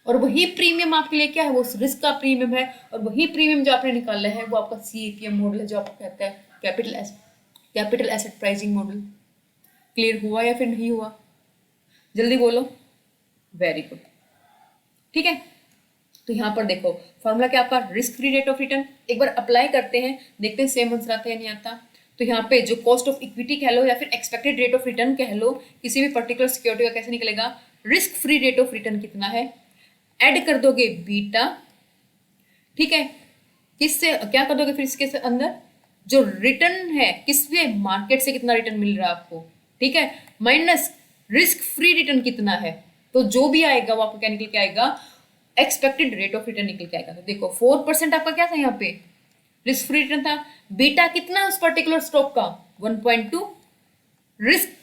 और वही प्रीमियम आपके लिए क्या है, वो रिस्क का प्रीमियम है, और वही प्रीमियम जो आपने निकाला है वो आपका CAPM मॉडल है, जो आपको कहता है capital asset pricing model. Clear हुआ या फिर नहीं हुआ, जल्दी बोलो, वेरी गुड, ठीक है। तो यहाँ पर देखो फॉर्मूला क्या आपका, risk free rate of return. एक बार अप्लाई करते हैं, देखते हैं सेम आंसर आता है नहीं आता। तो यहाँ पे जो कॉस्ट ऑफ इक्विटी कह लो या फिर एक्सपेक्टेड रेट ऑफ रिटर्न कह लो, किसी भी पर्टिकुलर सिक्योरिटी का कैसे निकलेगा, risk free rate of return कितना है, ऐड कर दोगे बीटा, ठीक है, किससे क्या कर दोगे फिर इसके अंदर जो रिटर्न है, किससे, मार्केट से कितना रिटर्न मिल रहा है आपको, ठीक है, माइनस रिस्क फ्री रिटर्न कितना है। तो जो भी आएगा वो आपको क्या निकल के आएगा, एक्सपेक्टेड रेट ऑफ रिटर्न निकल के आएगा। तो देखो 4% आपका क्या था यहाँ पे, रिस्क फ्री रिटर्न था। बीटा कितना उस पर्टिकुलर स्टॉक का, 1.2। रिस्क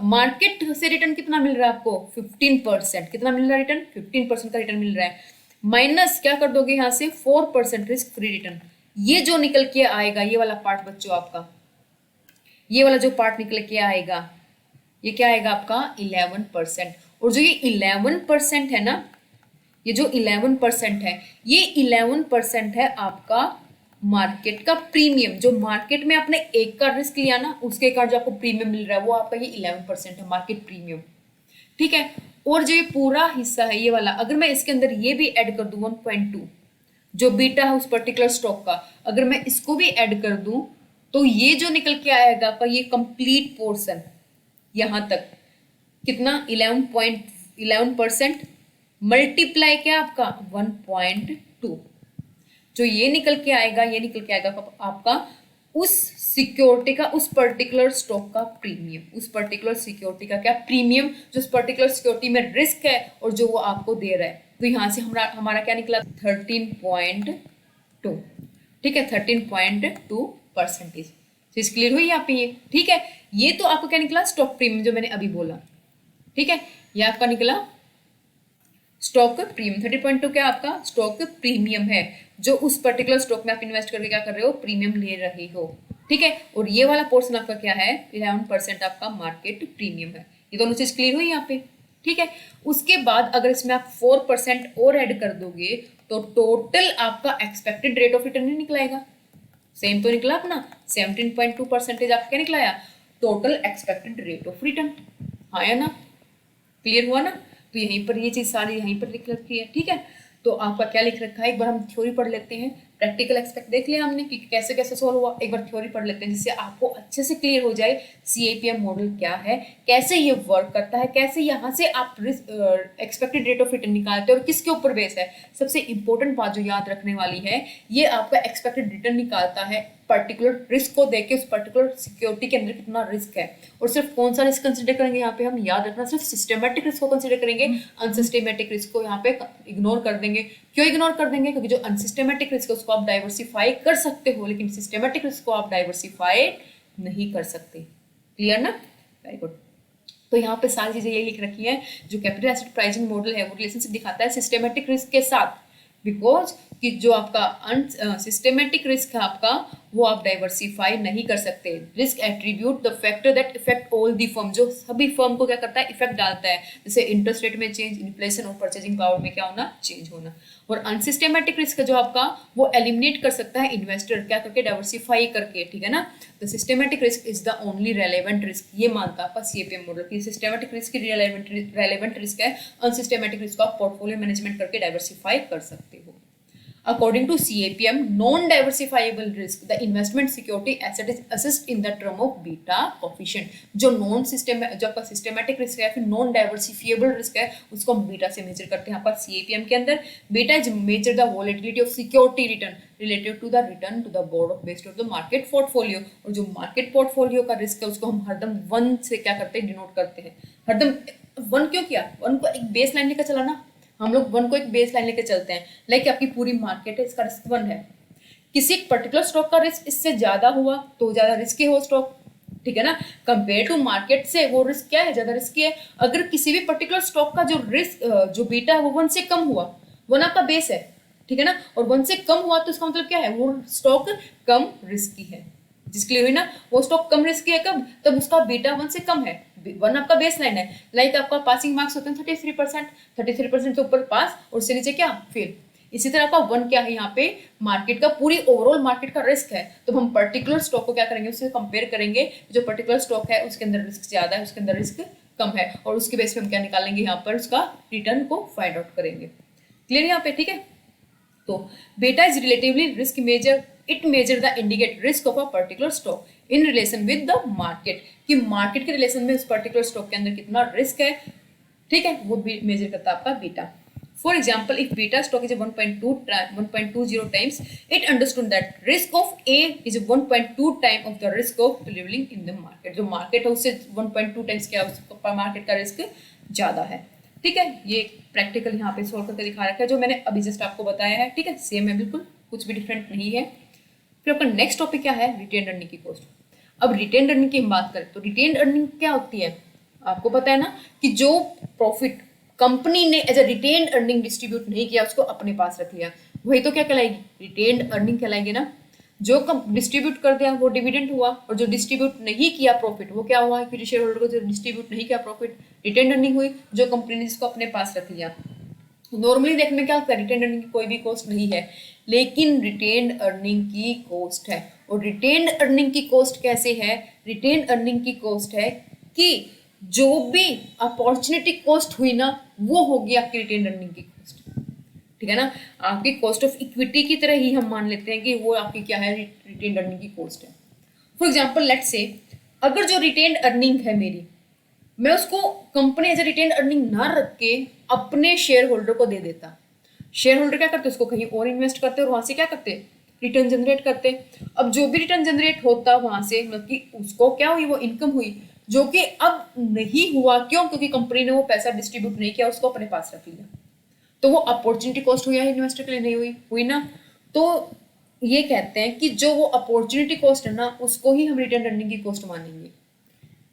मार्केट से रिटर्न कितना मिल रहा है आपको, 15%। कितना मिल रहा है रिटर्न, 15% का रिटर्न मिल रहा है। माइनस क्या कर दोगे यहाँ से, 4% रिस्क फ्री रिटर्न। ये जो निकल के आएगा, ये वाला पार्ट बच्चों आपका, ये वाला जो पार्ट निकल के आएगा, ये क्या आएगा आपका 11%। और जो ये 11% है ना, ये जो 11% है, ये 11% है आपका मार्केट का प्रीमियम। जो मार्केट में आपने एक का रिस्क लिया ना, उसके कारण जो आपको प्रीमियम मिल रहा है वो आपका ये 11% है, मार्केट प्रीमियम, ठीक है। और जो ये पूरा हिस्सा है ये वाला, अगर मैं इसके अंदर ये भी ऐड कर दूं 1.2, जो बीटा है उस पर्टिकुलर स्टॉक का, अगर मैं इसको भी ऐड कर दूं तो ये जो निकल के आएगा आपका ये कंप्लीट पोर्शन यहां तक कितना, 11% मल्टीप्लाई क्या आपका 1.2। जो ये निकल के आएगा, ये निकल के आएगा आपका उस सिक्योरिटी का, उस पर्टिकुलर स्टॉक का प्रीमियम, उस पर्टिकुलर सिक्योरिटी का क्या प्रीमियम, जो उस पर्टिकुलर सिक्योरिटी में रिस्क है और जो वो आपको दे रहा है। तो यहाँ से हमारा क्या निकला 13.2, ठीक है 13.2%। चीज क्लियर हुई यहाँ पे ये, ठीक है। ये तो आपको क्या निकला स्टॉक प्रीमियम जो मैंने अभी बोला, ठीक है। ये आपका निकला स्टॉक प्रीमियम। 30.2 क्या आपका स्टॉक प्रीमियम है, जो उस पर्टिकुलर स्टॉक में आप इन्वेस्ट करके क्या कर रहे हो, प्रीमियम ले रहे हो, ठीक है। और ये वाला पोर्शन आपका क्या है, 11% आपका मार्केट प्रीमियम है। ये दोनों चीज क्लियर हुई यहाँ पे, ठीक है। उसके बाद अगर इसमें आप 4% और ऐड कर दोगे तो टोटल आपका एक्सपेक्टेड रेट ऑफ रिटर्न नहीं निकलाएगा। सेम तो निकला अपना 17.2% आपका क्या निकलाया, total expected rate of return. हाँ या ना, क्लियर हुआ ना। तो यहीं पर ये चीज सारी यहीं पर लिख रखी है, ठीक है। तो आपका क्या लिख रखा है, एक बार हम थ्योरी पढ़ लेते हैं। प्रैक्टिकल एस्पेक्ट देख लिया हमने कि कैसे कैसे सॉल्व हुआ, एक बार थ्योरी पढ़ लेते हैं जिससे आपको अच्छे से क्लियर हो जाए CAPM मॉडल क्या है, कैसे ये वर्क करता है, कैसे यहाँ से आप एक्सपेक्टेड रेट ऑफ रिटर्न निकालते हैं और किसके ऊपर बेस है। सबसे इंपॉर्टेंट बात जो याद रखने वाली है, ये आपका एक्सपेक्टेड रिटर्न निकालता है पर्टिकुलर रिस्क को देख के, उस पर्टिकुलर सिक्योरिटी के अंदर कितना रिस्क है। और सिर्फ कौन सा रिस्क कंसिडर करेंगे यहाँ पे हम, याद रखना सिर्फ सिस्टमेटिक रिस्क को कंसिडर करेंगे, अनसिस्टमेटिक रिस्क को यहाँ पे इग्नोर कर देंगे। क्यों इग्नोर कर देंगे, क्योंकि जो अनसिस्टमेटिक रिस्क है उसको आप डाइवर्सिफाई कर सकते हो, लेकिन सिस्टमेटिक रिस्क को आप डाइवर्सिफाई नहीं कर सकते। क्लियर ना, वेरी गुड। तो यहाँ पे सारी चीजें ये लिख रखी है, जो कैपिटल एसेट प्राइसिंग मॉडल है वो रिलेशनशिप दिखाता है सिस्टमेटिक रिस्क के साथ, बिकॉज कि जो आपका सिस्टमेटिक रिस्क है आपका, वो आप डाइवर्सिफाई नहीं कर सकते। Risk attribute the factor that effect all the firm, जो सभी फर्म को क्या करता है, इफेक्ट डालता है, जैसे इंटरेस्ट रेट में चेंज, इन्फ्लेशन और परचेजिंग पावर में क्या होना, चेंज होना। और अनसिस्टमेटिक रिस्क जो आपका, वो एलिमिनेट कर सकता है इन्वेस्टर क्या करके, डाइवर्सिफाई करके, ठीक है ना। The systematic risk is the only relevant risk, ये मानता है आपका CAPM मॉडल की सिस्टमेटिक रिस्क की रेलेवेंट रिस्क है, अनसिस्टमेटिक रिस्क को आप पोर्टफोलियो मैनेजमेंट करके डाइवर्सिफाई कर सकते हो। According to CAPM, non-diversifiable risk, the investment security asset is assessed in the term of beta coefficient. जो जो आपका सिस्टमेटिक रिस्क है, फिर नॉन डाइवर्सिफिएबल रिस्क है, उसको हम बीटा से मेजर करते हैं आपका CAPM के अंदर। Beta is measure the volatility of security return related to the return to the board of based of the market portfolio. और जो मार्केट पोर्टफोलियो का रिस्क है उसको हम हरदम 1 से क्या करते हैं, डिनोट करते हैं। हरदम 1 क्यों किया, 1 को एक बेस लाइन लेकर चलाना, हम लोग 1 को एक बेस लाइन लेकर चलते हैं। लाइक आपकी पूरी मार्केट है, इसका रिस्क 1 है, किसी एक पर्टिकुलर स्टॉक का रिस्क इससे ज्यादा हुआ तो ज्यादा रिस्की हो स्टॉक, ठीक है ना। कंपेयर टू मार्केट से वो रिस्क क्या है, ज्यादा रिस्की है। अगर किसी भी पर्टिकुलर स्टॉक का जो रिस्क जो बीटा है वो 1 से कम हुआ, 1 आपका बेस है, ठीक है ना, और 1 से कम हुआ तो इसका मतलब क्या है, वो स्टॉक कम रिस्की है। जिस क्लियर हुई ना, वो स्टॉक कम रिस्की है कब, तब उसका बीटा 1 से कम है, 1 आपका बेस लाइन है। लाइक आपका पासिंग मार्क्स होते हैं 33% से ऊपर पास और उससे नीचे क्या, फेल। इसी तरह का 1 क्या है यहाँ पे, मार्केट का, पूरी ओवरऑल मार्केट का रिस्क है। तो हम पर्टिकुलर स्टॉक को क्या करेंगे, उससे कंपेयर करेंगे, जो पर्टिकुलर स्टॉक है उसके अंदर रिस्क ज्यादा है, उसके अंदर रिस्क कम है, और उसके बेस पे हम क्या निकालेंगे, यहाँ पर उसका रिटर्न को फाइंड आउट करेंगे। क्लियर यहाँ पे, ठीक है। तो बेटा is relatively risk measure, it measure the indicate risk of a particular stock in relation with the market, कि मार्केट के रिलेशन में उस पर्टिकुलर स्टॉक के अंदर कितना रिस्क है, ठीक है, वो मेजर करता है आपका beta. For example, if beta stock is 1.20 times, it understood that risk of A is 1.2 time of the risk of prevailing in the market. जो मार्केट है उससे 1.2 टाइम्स क्या, उसका मार्केट का रिस्क ज्यादा है, ठीक है। ये प्रैक्टिकल यहाँ पे सोल्व करके दिखा रखा है, जो मैंने अभी जस्ट आपको बताया है, ठीक है, सेम है बिल्कुल, कुछ भी डिफरेंट नहीं है। फिर आपका नेक्स्ट टॉपिक क्या है, रिटेन अर्निंग की कॉस्ट। अब रिटेन अर्निंग की हम बात करें तो रिटेन अर्निंग क्या होती है, आपको पता है ना, कि जो प्रॉफिट कंपनी ने as a retain earning distribute नहीं किया, उसको अपने पास रख लिया, वही तो क्या कहलाएगी, रिटेन अर्निंग कहलाएगी ना। जो डिस्ट्रीब्यूट कर दिया वो डिविडेंड हुआ, और जो डिस्ट्रीब्यूट नहीं किया प्रॉफिट, वो क्या हुआ, इक्विटी शेयर होल्डर को जो डिस्ट्रीब्यूट नहीं किया प्रॉफिट, रिटेन अर्निंग हुई, जो कंपनी ने जिसको अपने पास रख लिया। नॉर्मली देखने में क्या होता है, रिटेन अर्निंग की कोई भी कॉस्ट नहीं है, लेकिन रिटेन अर्निंग की कॉस्ट है। और रिटेन अर्निंग की कॉस्ट कैसे है, रिटेन अर्निंग की कॉस्ट है कि जो भी अपॉर्चुनिटी कॉस्ट हुई ना, वो होगी आपकी रिटेन अर्निंग की कॉस्ट, ठीक है ना। आपकी कॉस्ट ऑफ इक्विटी की तरह ही हम मान लेते हैं कि वो आपकी क्या है, रिटेन अर्निंग की कॉस्ट है। फॉर एग्जाम्पल लेट्स से, अगर जो रिटेन अर्निंग है मेरी, मैं उसको company as a retain earning ना रख के अपने शेयर होल्डर को दे देता, शेयर होल्डर क्या करते, उसको कहीं और इन्वेस्ट करते और वहां से क्या करते, रिटर्न जनरेट करते। अब जो भी रिटर्न जनरेट होता वहां से, मतलब कि उसको क्या हुई, वो इनकम हुई, जो कि अब नहीं हुआ, क्यों, क्योंकि कंपनी ने वो पैसा डिस्ट्रीब्यूट नहीं किया, उसको अपने पास रख लिया। तो वो अपॉर्चुनिटी कॉस्ट हुई या इन्वेस्टर के लिए नहीं हुई? हुई ना। तो ये कहते हैं कि जो वो अपॉर्चुनिटी कॉस्ट है ना, उसको ही हम रिटर्न अर्निंग की कॉस्ट मानेंगे।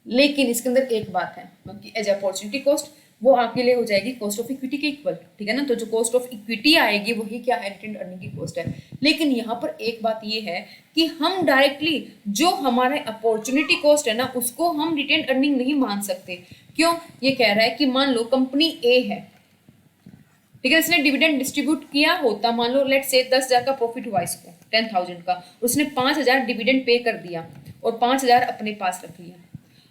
लेकिन इसके अंदर एक बात है कि एज अपॉर्चुनिटी कॉस्ट वो आपके लिए हो जाएगी कॉस्ट ऑफ इक्विटी के इक्वल, ठीक है ना। तो जो कॉस्ट ऑफ इक्विटी आएगी वही क्या है, रिटेन अर्निंग की कॉस्ट है। लेकिन यहाँ पर एक बात ये है कि हम डायरेक्टली जो हमारे अपॉर्चुनिटी कॉस्ट है ना, उसको हम रिटेन अर्निंग नहीं मान सकते। क्यों? ये कह रहा है कि मान लो कंपनी ए है, ठीक है, इसने डिविडेंड डिस्ट्रीब्यूट किया होता, मान लो लेट से 10,000 का प्रॉफिट हुआ इसको, 10,000 का, उसने 5,000 डिविडेंड पे कर दिया और 5,000 अपने पास रख लिया।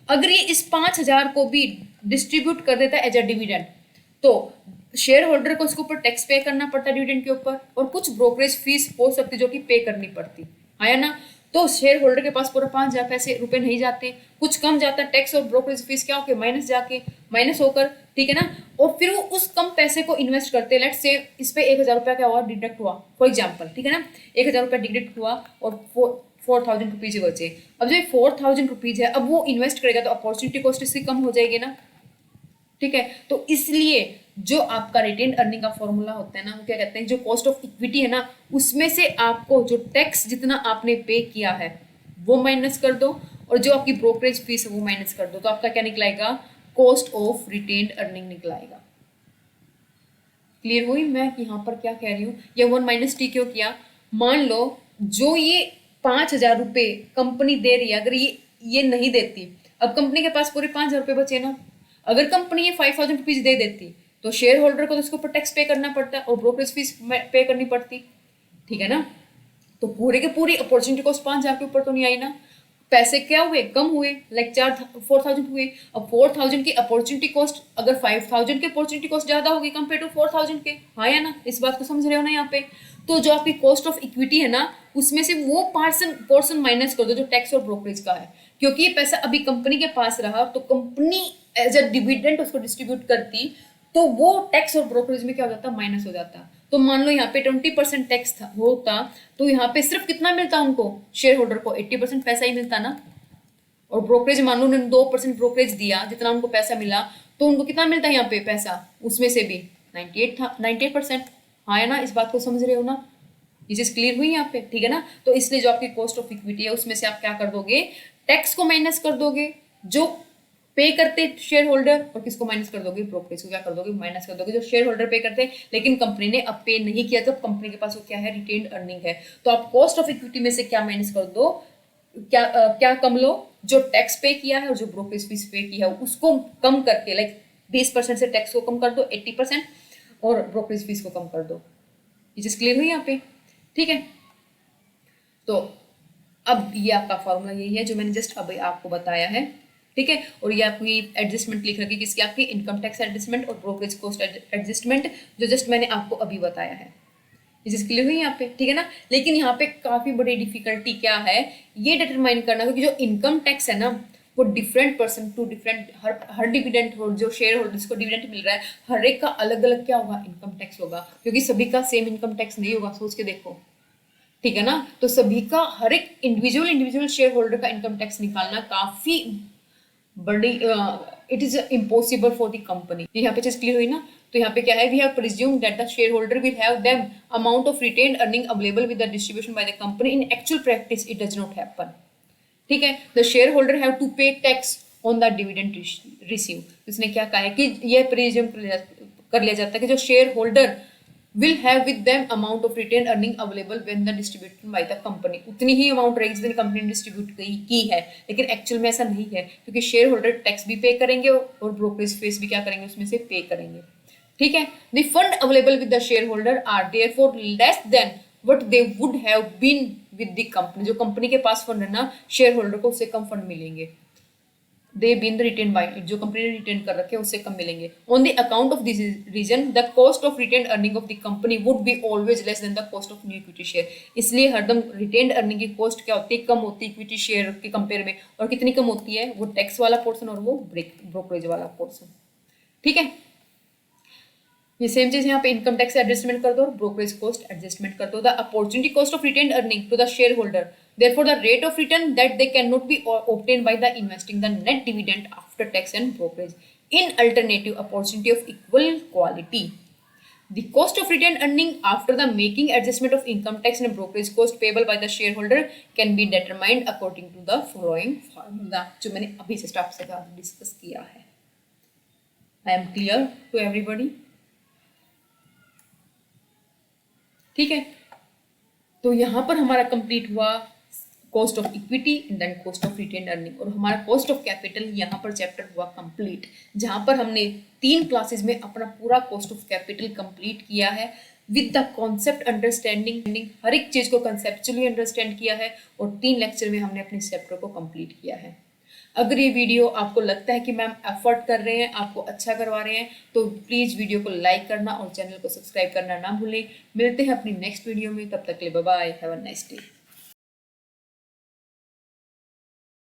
अगर ये इस 5,000 को भी डिस्ट्रीब्यूट कर देता एज अ डिविडेंड, तो शेयर होल्डर को उसके ऊपर टैक्स पे करना पड़ता डिविडेंड के ऊपर, और कुछ ब्रोकरेज फीस हो सकती जो कि पे करनी पड़ती, आया ना। तो शेयर होल्डर के पास पूरा 5,000 पैसे रुपए नहीं जाते, कुछ कम जाता, टैक्स और ब्रोकरेज फीस क्या होके माइनस जाके माइनस होकर, ठीक है ना। और फिर वो उस कम पैसे को इन्वेस्ट करते, लेट्स से इस पे 1,000 रुपया क्या हुआ, डिडक्ट हुआ फॉर एग्जाम्पल, ठीक है ना, 1,000 रुपया डिडक्ट हुआ और 4,000 रुपीज बचे। अब जो 4,000 रुपीज है, अब वो इन्वेस्ट करेगा तो अपॉर्चुनिटी कॉस्ट इसकी कम हो जाएगी ना, ठीक है। तो इसलिए जो आपका रिटेन अर्निंग का फॉर्मूला होता है ना, वो क्या कहते हैं, जो कॉस्ट ऑफ इक्विटी है ना, उसमें से आपको जो टैक्स जितना आपने पे किया है वो माइनस कर दो, और जो आपकी ब्रोकरेज फीस है वो माइनस कर दो, तो आपका क्या निकलाएगा, कॉस्ट ऑफ रिटेन अर्निंग निकलाएगा। क्लियर हुई मैं यहाँ पर क्या कह रही हूँ? ये 1 माइनस टी क्यों किया? मान लो जो ये 5,000 रुपये कंपनी दे रही है, अगर ये नहीं देती, अब कंपनी के पास पूरे 5,000 रुपये बचे ना, अगर कंपनी ये 5,000 रुपीज दे देती तो शेयर होल्डर को तो उसके ऊपर टैक्स पे करना पड़ता और ब्रोकरेज फीस पे करनी पड़ती, ठीक है ना। तो पूरे के पूरी अपॉर्चुनिटी कॉस्ट 5,000 के ऊपर तो नहीं आई ना, पैसे क्या हुए, कम हुए, लाइक 4,000 हुए। अब 4,000 की अपॉर्चुनिटी कॉस्ट अगर 5,000 की अपॉर्चुनिटी कॉस्ट ज्यादा होगी कंपेयर टू 4,000 के, हाँ या ना, इस बात को समझ रहे हो ना यहाँ पे। तो जो आपकी कॉस्ट ऑफ इक्विटी है ना, उसमें से वो पोर्शन माइनस कर दो जो टैक्स और ब्रोकरेज का है, क्योंकि ये पैसा अभी कंपनी के पास रहा, तो कंपनी एज अ डिविडेंड उसको डिस्ट्रीब्यूट करती, तो वो टैक्स और ब्रोकरेज में क्या हो जाता, माइनस हो जाता। तो मान लो यहाँ पे 20% टैक्स होता, तो यहाँ पे सिर्फ कितना मिलता उनको, शेयर होल्डर को 80% पैसा ही मिलता ना। और ब्रोकरेज मान लो उन्होंने 2% ब्रोकरेज दिया, जितना उनको पैसा मिला, तो उनको कितना मिलता है यहाँ पे पैसा, उसमें से भी 98 था, 98%, हाँ है ना, इस बात को समझ रहे हो ना, ये चीज क्लियर हुई यहाँ पे, ठीक है ना। तो इसलिए जो आपकी कॉस्ट ऑफ इक्विटी है उसमें से आप क्या कर दोगे, टैक्स को माइनस कर दोगे जो पे करते शेयर होल्डर, और किसको माइनस कर दोगे, ब्रोकरेज को क्या कर दोगे, माइनस कर दोगे जो शेयर होल्डर पे करते, लेकिन कंपनी ने अब पे नहीं किया, तब कंपनी के पास वो क्या है, रिटेन्ड अर्निंग है। तो आप कॉस्ट ऑफ इक्विटी में से क्या माइनस कर दो, क्या कम लो, जो टैक्स पे किया है और जो ब्रोकरेज फीस पे किया है उसको कम करके, लाइक 20% से टैक्स को कम कर दो 80%, और ब्रोकरेज फीस को कम कर दो। ये चीज क्लियर हुई यहाँ पे, ठीक है। तो अब ये आपका फॉर्मूला यही है जो मैंने जस्ट अभी आपको बताया है, ठीक है। और ये आपकी एडजस्टमेंट लिख रखी किसकी, आपकी इनकम टैक्स एडजस्टमेंट और ब्रोकरेज कॉस्ट एडजस्टमेंट, जो जस्ट मैंने आपको अभी बताया है। ये चीज क्लियर हुई यहाँ पे, ठीक है ना। लेकिन यहाँ पे काफी बड़ी डिफिकल्टी क्या है, ये डिटरमाइन करना, क्योंकि जो इनकम टैक्स है ना, वो डिफरेंट पर्सन टू डिफरेंट, हर डिविडेंड हो, जो शेयर होल्डर्स को डिविडेंड मिल रहा है, हर एक का अलग अलग क्या होगा, इनकम टैक्स होगा, क्योंकि सभी का सेम इनकम टैक्स नहीं होगा, सोच के देखो, ठीक है ना। तो सभी का, हर एक इंडिविजुअल शेयर होल्डर का इनकम टैक्स निकालना काफी बड़ी, it is impossible for the company. यहाँ पे चीज क्लियर हुई ना। तो यहाँ पे क्या है, we have presume that the share holder will have them amount of retained earning available with the distribution by the company, in actual practice it does not happen, ठीक है। The share holder have to pay tax on the dividend receive. इसने क्या कहा है कि यह presume कर लिया जाता है कि जो share holder will have with them amount of retained earning available when the distributed by the company, उतनी ही अमाउंट रहेगी जितनी कंपनी ने डिस्ट्रीब्यूट की है। लेकिन एक्चुअल में ऐसा नहीं है, क्योंकि शेयर होल्डर टैक्स भी पे करेंगे और ब्रोकरेज फीस भी क्या करेंगे, उसमें से पे करेंगे, ठीक है। The fund available with the share holder are therefore less than what they would have been with the company. जो कंपनी के पास फंड है ना, शेयर होल्डर को उससे कम फंड मिलेंगे, they been retain by it, जो कंपनी ने रिटेन कर रखे हैं उससे कम मिलेंगे। On the account of this reason the cost of retain earning of the company would be always less than the cost of new equity share. इसलिए हरदम रिटेन अर्निंग की कॉस्ट क्या होती है, कम होती है इक्विटी शेयर के कंपेयर में। और कितनी कम होती है, वो टैक्स वाला पोर्सन और वो ब्रोकरेज वाला पोर्सन, ठीक है। ये सेम चीज यहाँ पे इनकम टैक्स एडजस्टमेंट कर दो और ब्रोकरेज कॉस्ट एडजस्टमेंट कर दो। The opportunity cost of retain earning to the share holder, therefore the rate of return that they cannot be obtained by the investing the net dividend after tax and brokerage in alternative opportunity of equal quality। The cost of retained earning after the making adjustment of income tax and brokerage cost payable by the shareholder can be determined according to the following formula, जो मैंने अभी से staff से discuss किया है. I am clear to everybody? ठीक है, तो यहाँ पर हमारा कंप्लीट हुआ cost of equity and then cost of retain earning, और हमारा कॉस्ट ऑफ कैपिटल यहाँ पर चैप्टर हुआ कंप्लीट, जहाँ पर हमने 3 क्लासेस में अपना पूरा कॉस्ट ऑफ कैपिटल कंप्लीट किया है विद द कॉन्सेप्ट अंडरस्टैंडिंग. हर एक चीज़ को कंसेप्चुअली अंडरस्टैंड किया है और 3 लेक्चर में हमने अपने चैप्टर को कंप्लीट किया है. अगर ये वीडियो आपको लगता है कि मैम एफर्ट कर रहे हैं, आपको अच्छा करवा रहे हैं, तो प्लीज़ वीडियो को लाइक करना और चैनल को सब्सक्राइब करना ना भूलें. मिलते हैं अपनी नेक्स्ट वीडियो में, तब तक के लिए bye bye, have a nice day.